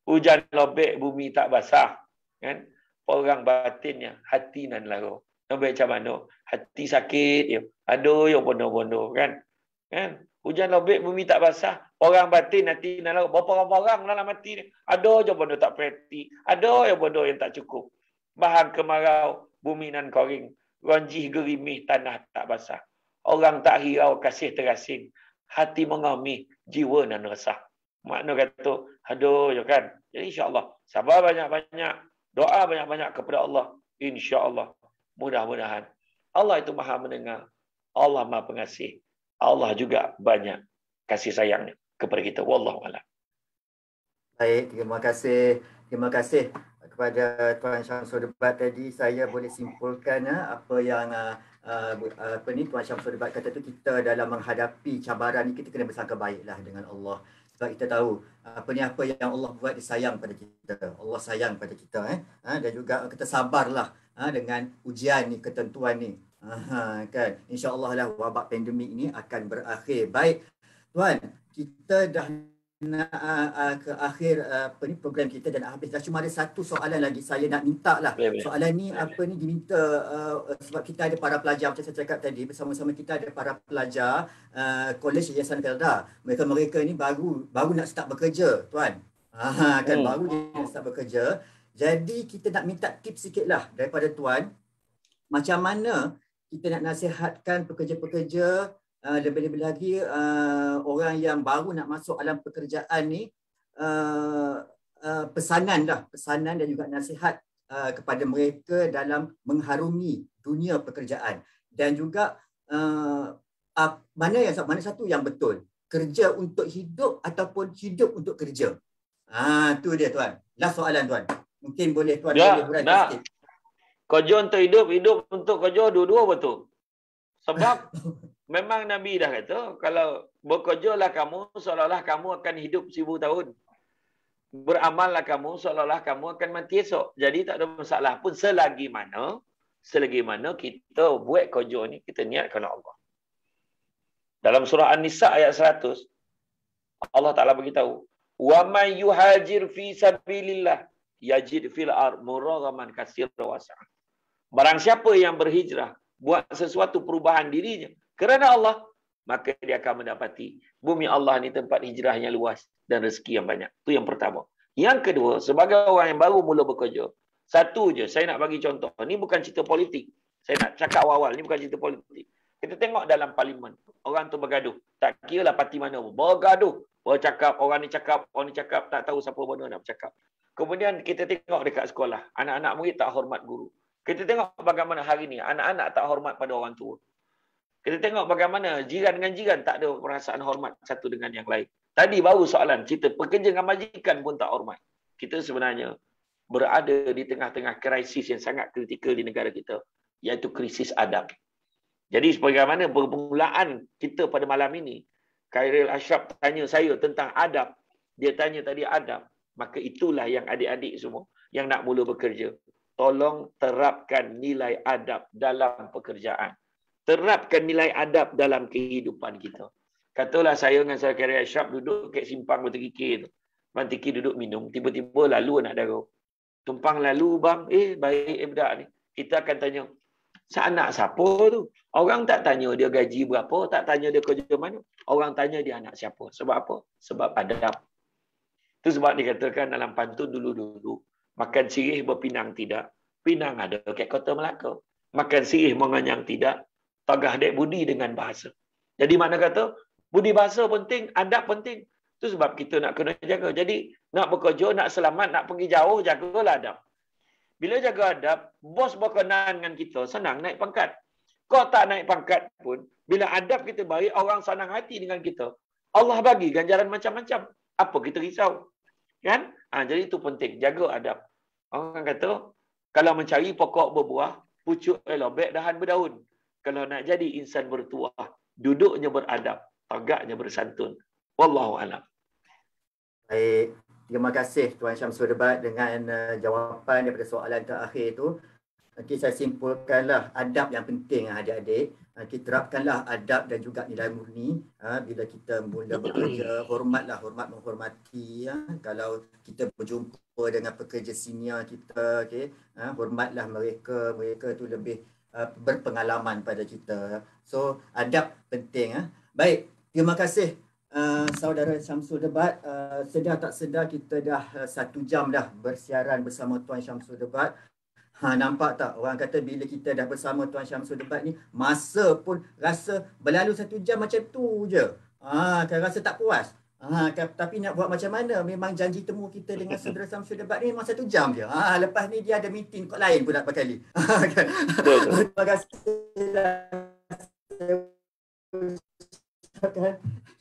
Hujan lobek, bumi tak basah. Kan? Orang batinnya, hati nan lara. Nampak macam mana? Hati sakit. Ya. Aduh, yang bodoh-bodoh. Kan? Kan? Hujan lobek, bumi tak basah. Orang batin, hati nan lara. Berapa orang dalam hati ni? Aduh, yang bodoh tak perhati. Aduh, yang bodoh yang tak cukup. Bahan kemarau, bumi nan koring. Ronjih gerimih, tanah tak basah. Orang tak hirau, kasih terasing. Hati mengamih, jiwa nan resah. Makna kata, aduh, ya kan? Jadi insyaAllah, sabar banyak-banyak. Doa banyak-banyak kepada Allah. InsyaAllah. Mudah-mudahan. Allah itu maha mendengar. Allah maha pengasih. Allah juga banyak kasih sayangnya kepada kita. Wallahualam. Baik, terima kasih. Terima kasih kepada Tuan Syamsul Debat tadi. Saya boleh simpulkan apa yang Tuan Syamsul Debat kata tu, kita dalam menghadapi cabaran ni kita kena bersangka baiklah dengan Allah. Sebab kita tahu apa yang Allah buat, dia sayang pada kita. Allah sayang pada kita dan juga kita sabarlah dengan ujian ni, ketentuan ni. Kan, insya-Allah lah wabak pandemik ni akan berakhir. Baik Tuan, kita dah nak ke akhir program kita dan habis dah. Cuma ada satu soalan lagi saya nak minta lah. Soalan ni diminta sebab kita ada para pelajar, macam saya cakap tadi, bersama-sama kita ada para pelajar Kolej Yayasan Felda. Mereka ni baru nak start bekerja, Tuan. Kan baru dia nak start bekerja. Jadi kita nak minta tips sikit lah daripada Tuan. Macam mana kita nak nasihatkan pekerja-pekerja, lebih-lebih lagi orang yang baru nak masuk alam pekerjaan ni, pesanan dan juga nasihat kepada mereka dalam mengharungi dunia pekerjaan, dan juga mana satu yang betul, kerja untuk hidup ataupun hidup untuk kerja. Tu dia Tuan. Last soalan Tuan. Mungkin boleh Tuan boleh berani sikit. Kerja untuk hidup, hidup untuk kerja, dua-dua betul. Sebab memang Nabi dah kata, kalau bekerjalah kamu seolah-olah kamu akan hidup 1000 tahun. Beramallah kamu seolah-olah kamu akan mati esok. Jadi tak ada masalah pun selagi mana kita buat kerja ni, kita niat kerana Allah. Dalam surah An-Nisa ayat 100, Allah Ta'ala beritahu, wa may yuhajir fi sabilillah yajid fil ard muraghaman katsiran wasi'an. Barang siapa yang berhijrah, buat sesuatu perubahan dirinya kerana Allah, maka dia akan mendapati bumi Allah ni tempat hijrah yang luas dan rezeki yang banyak. Itu yang pertama. Yang kedua, sebagai orang yang baru mula bekerja, Satu je, saya nak bagi contoh. Ni bukan cerita politik. Saya nak cakap awal-awal, ni bukan cerita politik. Kita tengok dalam parlimen, orang tu bergaduh. Tak kira lah parti mana pun. Bergaduh. Bercakap, orang ni cakap, tak tahu siapa mana nak bercakap. Kemudian kita tengok dekat sekolah, anak-anak murid tak hormat guru. Kita tengok bagaimana hari ni, anak-anak tak hormat pada orang tua. Kita tengok bagaimana jiran dengan jiran tak ada perasaan hormat satu dengan yang lain. Tadi baru soalan, cerita pekerja dengan majikan pun tak hormat. Kita sebenarnya berada di tengah-tengah krisis yang sangat kritikal di negara kita, iaitu krisis adab. Jadi sebagaimana permulaan kita pada malam ini, Khairil Ashraf tanya saya tentang adab. Dia tanya tadi adab. Maka itulah yang adik-adik semua yang nak mula bekerja. Tolong terapkan nilai adab dalam pekerjaan. Terapkan nilai adab dalam kehidupan kita. Katalah saya dengan saya Khairil Ashraf duduk kat simpang Batu Kikir tu. Bang Tiki duduk minum. Tiba-tiba lalu anak dara. Tumpang lalu bang, baik budak ni. Kita akan tanya, anak siapa tu? Orang tak tanya dia gaji berapa, tak tanya dia kerja mana. Orang tanya dia anak siapa. Sebab apa? Sebab adab. Itu sebab dikatakan dalam pantun dulu-dulu, makan sirih berpinang tidak. Pinang ada kat Kota Melaka. Makan sirih menganyang tidak. Tagah dek budi dengan bahasa. Jadi mana kata, budi bahasa penting, adab penting. Itu sebab kita nak kena jaga. Jadi nak bekerja, nak selamat, nak pergi jauh, jagalah adab. Bila jaga adab, bos berkenan dengan kita, senang naik pangkat. Kau tak naik pangkat pun, bila adab kita baik, orang senang hati dengan kita. Allah bagi ganjaran macam-macam. Apa kita risau? Kan? Jadi itu penting, jaga adab. Orang kata, kalau mencari pokok berbuah, pucuk elobek, dahan berdaun. Kalau nak jadi insan bertuah, duduknya beradab, tagaknya bersantun. Wallahu a'lam. Baik, terima kasih Tuan Syamsul Debat dengan jawapan daripada soalan terakhir itu. Okey, saya simpulkanlah adab yang penting adik-adik. Kita terapkanlah adab dan juga nilai murni. Bila kita mula bekerja, hormat menghormati. Kalau kita berjumpa dengan pekerja senior kita, hormatlah mereka. Mereka tu lebih berpengalaman pada kita. So, adab penting. Baik, terima kasih saudara Syamsul Debat. Sedar tak sedar kita dah 1 jam dah bersiaran bersama Tuan Syamsul Debat. Nampak tak? Orang kata bila kita dah bersama Tuan Syamsul Debat ni, masa pun rasa berlalu 1 jam macam tu je. Kan rasa tak puas. Tapi nak buat macam mana? Memang janji temu kita dengan saudara Syamsul Debat ni memang 1 jam je. Lepas ni dia ada meeting kot lain pula berkali. Terima kasih.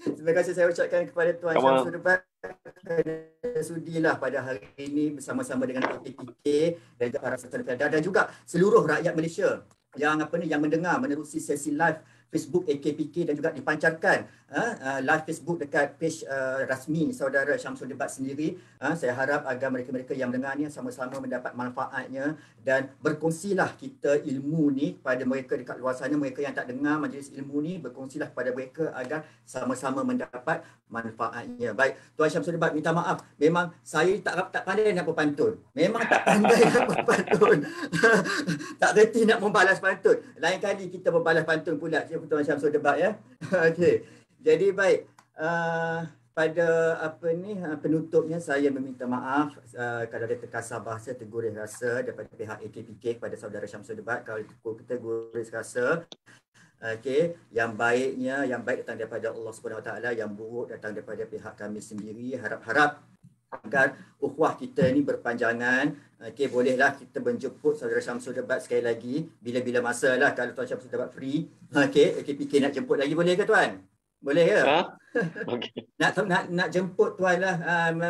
Terima kasih saya ucapkan kepada Tuan Syamsul Debat sudilah pada hari ini bersama-sama dengan AKPK dan juga para serta dan juga seluruh rakyat Malaysia yang mendengar menerusi sesi live Facebook AKPK dan juga dipancarkan live Facebook dekat page rasmi saudara Syamsul Debat sendiri. Saya harap agar mereka-mereka yang mendengar ni sama-sama mendapat manfaatnya dan berkongsilah kita ilmu ni kepada mereka dekat luar sana, mereka yang tak dengar majlis ilmu ni, berkongsilah kepada mereka agar sama-sama mendapat manfaatnya. Baik, Tuan Syamsul Debat minta maaf, memang saya tak pandai nak berpantun. Memang tak pandai nak berpantun. Tak reti nak membalas pantun. Lain kali kita membalas pantun pula Tuan Syamsul Debat ya. Okey. Jadi baik, pada penutupnya saya meminta maaf kalau ada terkasar bahasa, terguris rasa daripada pihak AKPK kepada saudara Syamsul Debat. Kalau terguris rasa, okey, yang baik datang daripada Allah Subhanahu Wa Taala, yang buruk datang daripada pihak kami sendiri. Harap-harap agar ukhuwah kita ni berpanjangan. Okey, bolehlah kita menjemput saudara Syamsul Debat sekali lagi bila-bila masa lah kalau Tuan Syamsul Debat free. Okey, AKPK nak jemput lagi boleh ke Tuan? Boleh ke? Okay. Nak jemput Tuan lah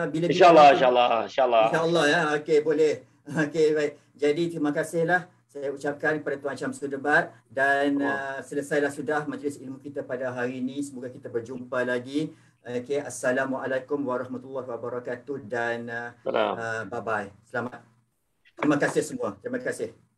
bila-bila. InsyaAllah ya. Okey, boleh. Okey, baik. Jadi terima kasihlah saya ucapkan kepada Tuan Syamsul Debat dan selesailah sudah majlis ilmu kita pada hari ini. Semoga kita berjumpa lagi. Okay, Assalamualaikum warahmatullahi wabarakatuh dan bye-bye. Selamat. Terima kasih semua. Terima kasih.